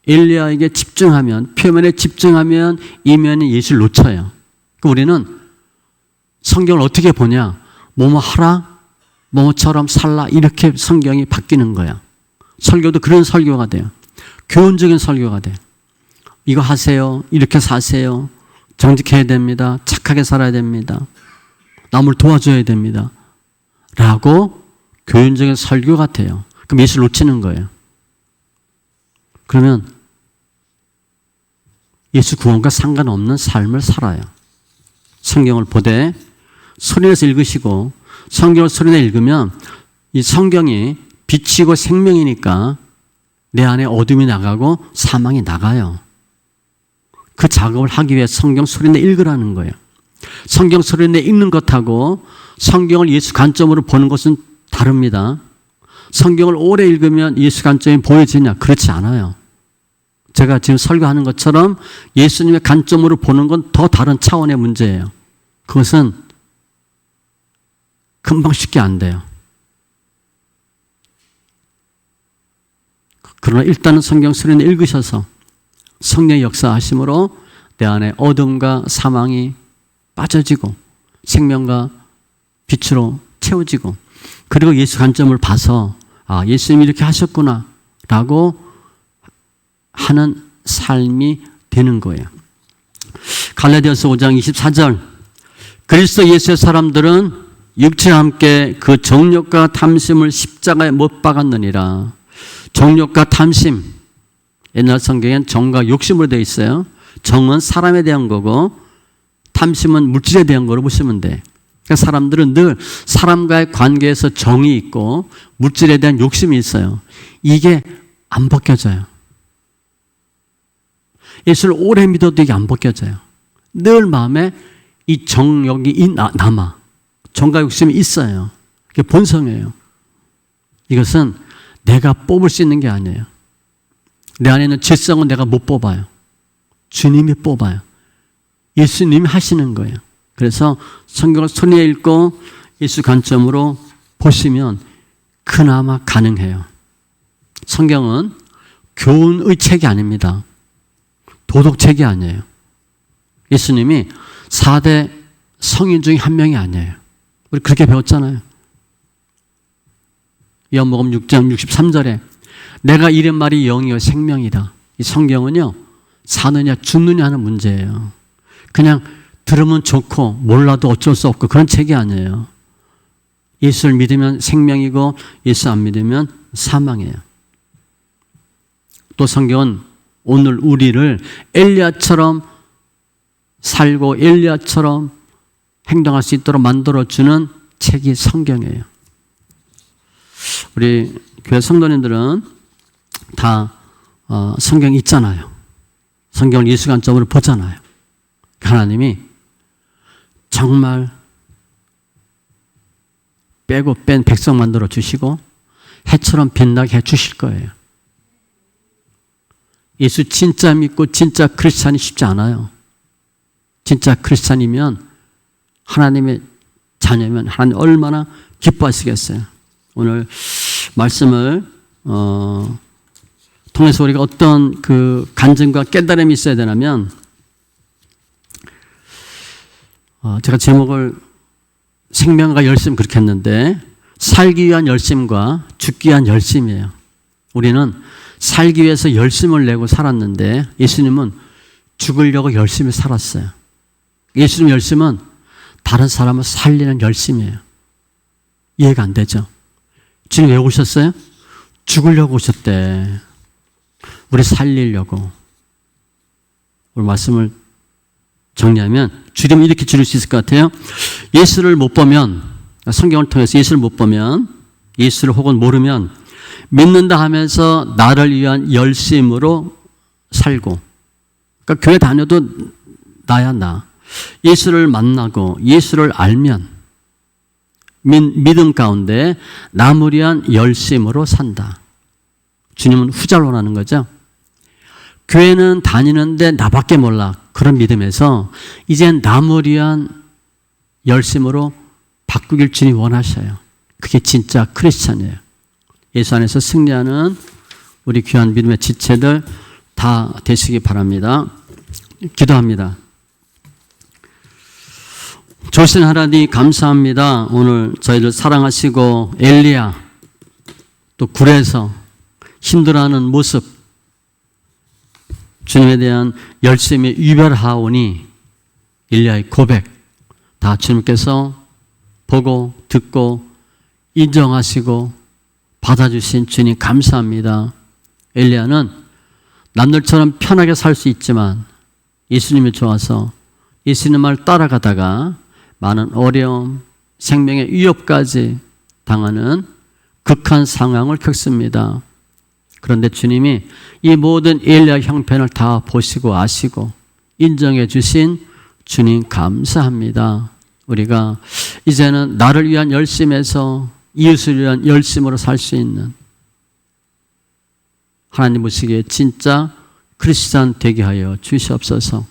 엘리야에게 집중하면 표면에 집중하면 이면이 예수를 놓쳐요. 우리는 성경을 어떻게 보냐? 뭐뭐 하라, 뭐뭐처럼 살라 이렇게 성경이 바뀌는 거야. 설교도 그런 설교가 돼요. 교훈적인 설교가 돼. 이거 하세요. 이렇게 사세요. 정직해야 됩니다. 착하게 살아야 됩니다. 남을 도와줘야 됩니다. 라고 교훈적인 설교 같아요. 그럼 예수를 놓치는 거예요. 그러면 예수 구원과 상관없는 삶을 살아요. 성경을 보되 소리내서 읽으시고 성경을 소리내 읽으면 이 성경이 빛이고 생명이니까 내 안에 어둠이 나가고 사망이 나가요. 그 작업을 하기 위해 성경 소리내 읽으라는 거예요. 성경 소리내 읽는 것하고 성경을 예수 관점으로 보는 것은 다릅니다. 성경을 오래 읽으면 예수 관점이 보여지냐? 그렇지 않아요. 제가 지금 설교하는 것처럼 예수님의 관점으로 보는 건 더 다른 차원의 문제예요. 그것은 금방 쉽게 안 돼요. 그러나 일단은 성경 소리는 읽으셔서 성령의 역사하심으로 내 안에 어둠과 사망이 빠져지고 생명과 빛으로 채워지고 그리고 예수 관점을 봐서 아 예수님이 이렇게 하셨구나 라고 하는 삶이 되는 거예요. 갈라디아서 5장 24절 그리스도 예수의 사람들은 육체와 함께 그 정욕과 탐심을 십자가에 못 박았느니라. 정욕과 탐심 옛날 성경엔 정과 욕심으로 되어 있어요. 정은 사람에 대한 거고 탐심은 물질에 대한 거로 보시면 돼. 그러니까 사람들은 늘 사람과의 관계에서 정이 있고 물질에 대한 욕심이 있어요. 이게 안 벗겨져요. 예수를 오래 믿어도 이게 안 벗겨져요. 늘 마음에 이 정욕이 남아. 정과 욕심이 있어요. 이게 본성이에요. 이것은 내가 뽑을 수 있는 게 아니에요. 내 안에 있는 질성은 내가 못 뽑아요. 주님이 뽑아요. 예수님이 하시는 거예요. 그래서 성경을 손에 읽고 예수 관점으로 보시면 그나마 가능해요. 성경은 교훈의 책이 아닙니다. 도덕책이 아니에요. 예수님이 4대 성인 중에 한 명이 아니에요. 우리 그렇게 배웠잖아요. 요한복음 6장 63절에 내가 이른 말이 영이요 생명이다. 이 성경은요 사느냐 죽느냐 하는 문제예요. 그냥 들으면 좋고 몰라도 어쩔 수 없고 그런 책이 아니에요. 예수를 믿으면 생명이고 예수 안 믿으면 사망이에요. 또 성경은 오늘 우리를 엘리야처럼 살고 엘리야처럼 행동할 수 있도록 만들어주는 책이 성경이에요. 우리 교회 성도님들은 다 성경이 있잖아요. 성경을 예수 관점으로 보잖아요. 하나님이 정말 빼고 뺀 백성 만들어 주시고 해처럼 빛나게 해 주실 거예요. 예수 진짜 믿고 진짜 크리스찬이 쉽지 않아요. 진짜 크리스찬이면 하나님의 자녀면 하나님 얼마나 기뻐하시겠어요. 오늘 말씀을 통해서 우리가 어떤 그 간증과 깨달음이 있어야 되냐면 제가 제목을 생명과 열심 그렇게 했는데 살기 위한 열심과 죽기 위한 열심이에요. 우리는 살기 위해서 열심을 내고 살았는데 예수님은 죽으려고 열심히 살았어요. 예수님 열심은 다른 사람을 살리는 열심이에요. 이해가 안 되죠? 주님 왜 오셨어요? 죽으려고 오셨대. 우리 살리려고. 오늘 말씀을 정리하면 주님은 이렇게 줄일 수 있을 것 같아요. 예수를 못 보면, 성경을 통해서 예수를 못 보면, 예수를 혹은 모르면 믿는다 하면서 나를 위한 열심으로 살고, 그러니까 교회 다녀도 나야 나. 예수를 만나고 예수를 알면 믿음 가운데 남을 위한 열심으로 산다. 주님은 후자를 원하는 거죠. 교회는 다니는데 나밖에 몰라. 그런 믿음에서 이젠 남을 위한 열심으로 바꾸길 주님이 원하셔요. 그게 진짜 크리스찬이에요. 예수 안에서 승리하는 우리 귀한 믿음의 지체들 다 되시기 바랍니다. 기도합니다. 좋으신 하나님 감사합니다. 오늘 저희를 사랑하시고 엘리야 또 굴에서 힘들어하는 모습 주님에 대한 열심히 유별하오니 엘리야의 고백 다 주님께서 보고 듣고 인정하시고 받아주신 주님 감사합니다. 엘리야는 남들처럼 편하게 살 수 있지만 예수님이 좋아서 예수님 말 따라가다가 많은 어려움, 생명의 위협까지 당하는 극한 상황을 겪습니다. 그런데 주님이 이 모든 엘리야 형편을 다 보시고 아시고 인정해 주신 주님 감사합니다. 우리가 이제는 나를 위한 열심에서 이웃을 위한 열심으로 살 수 있는 하나님 보시기에 진짜 크리스찬 되게 하여 주시옵소서.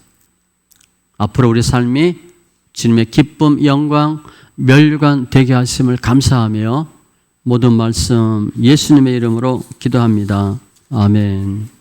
앞으로 우리 삶이 주님의 기쁨, 영광, 멸관 되게 하심을 감사하며 모든 말씀 예수님의 이름으로 기도합니다. 아멘.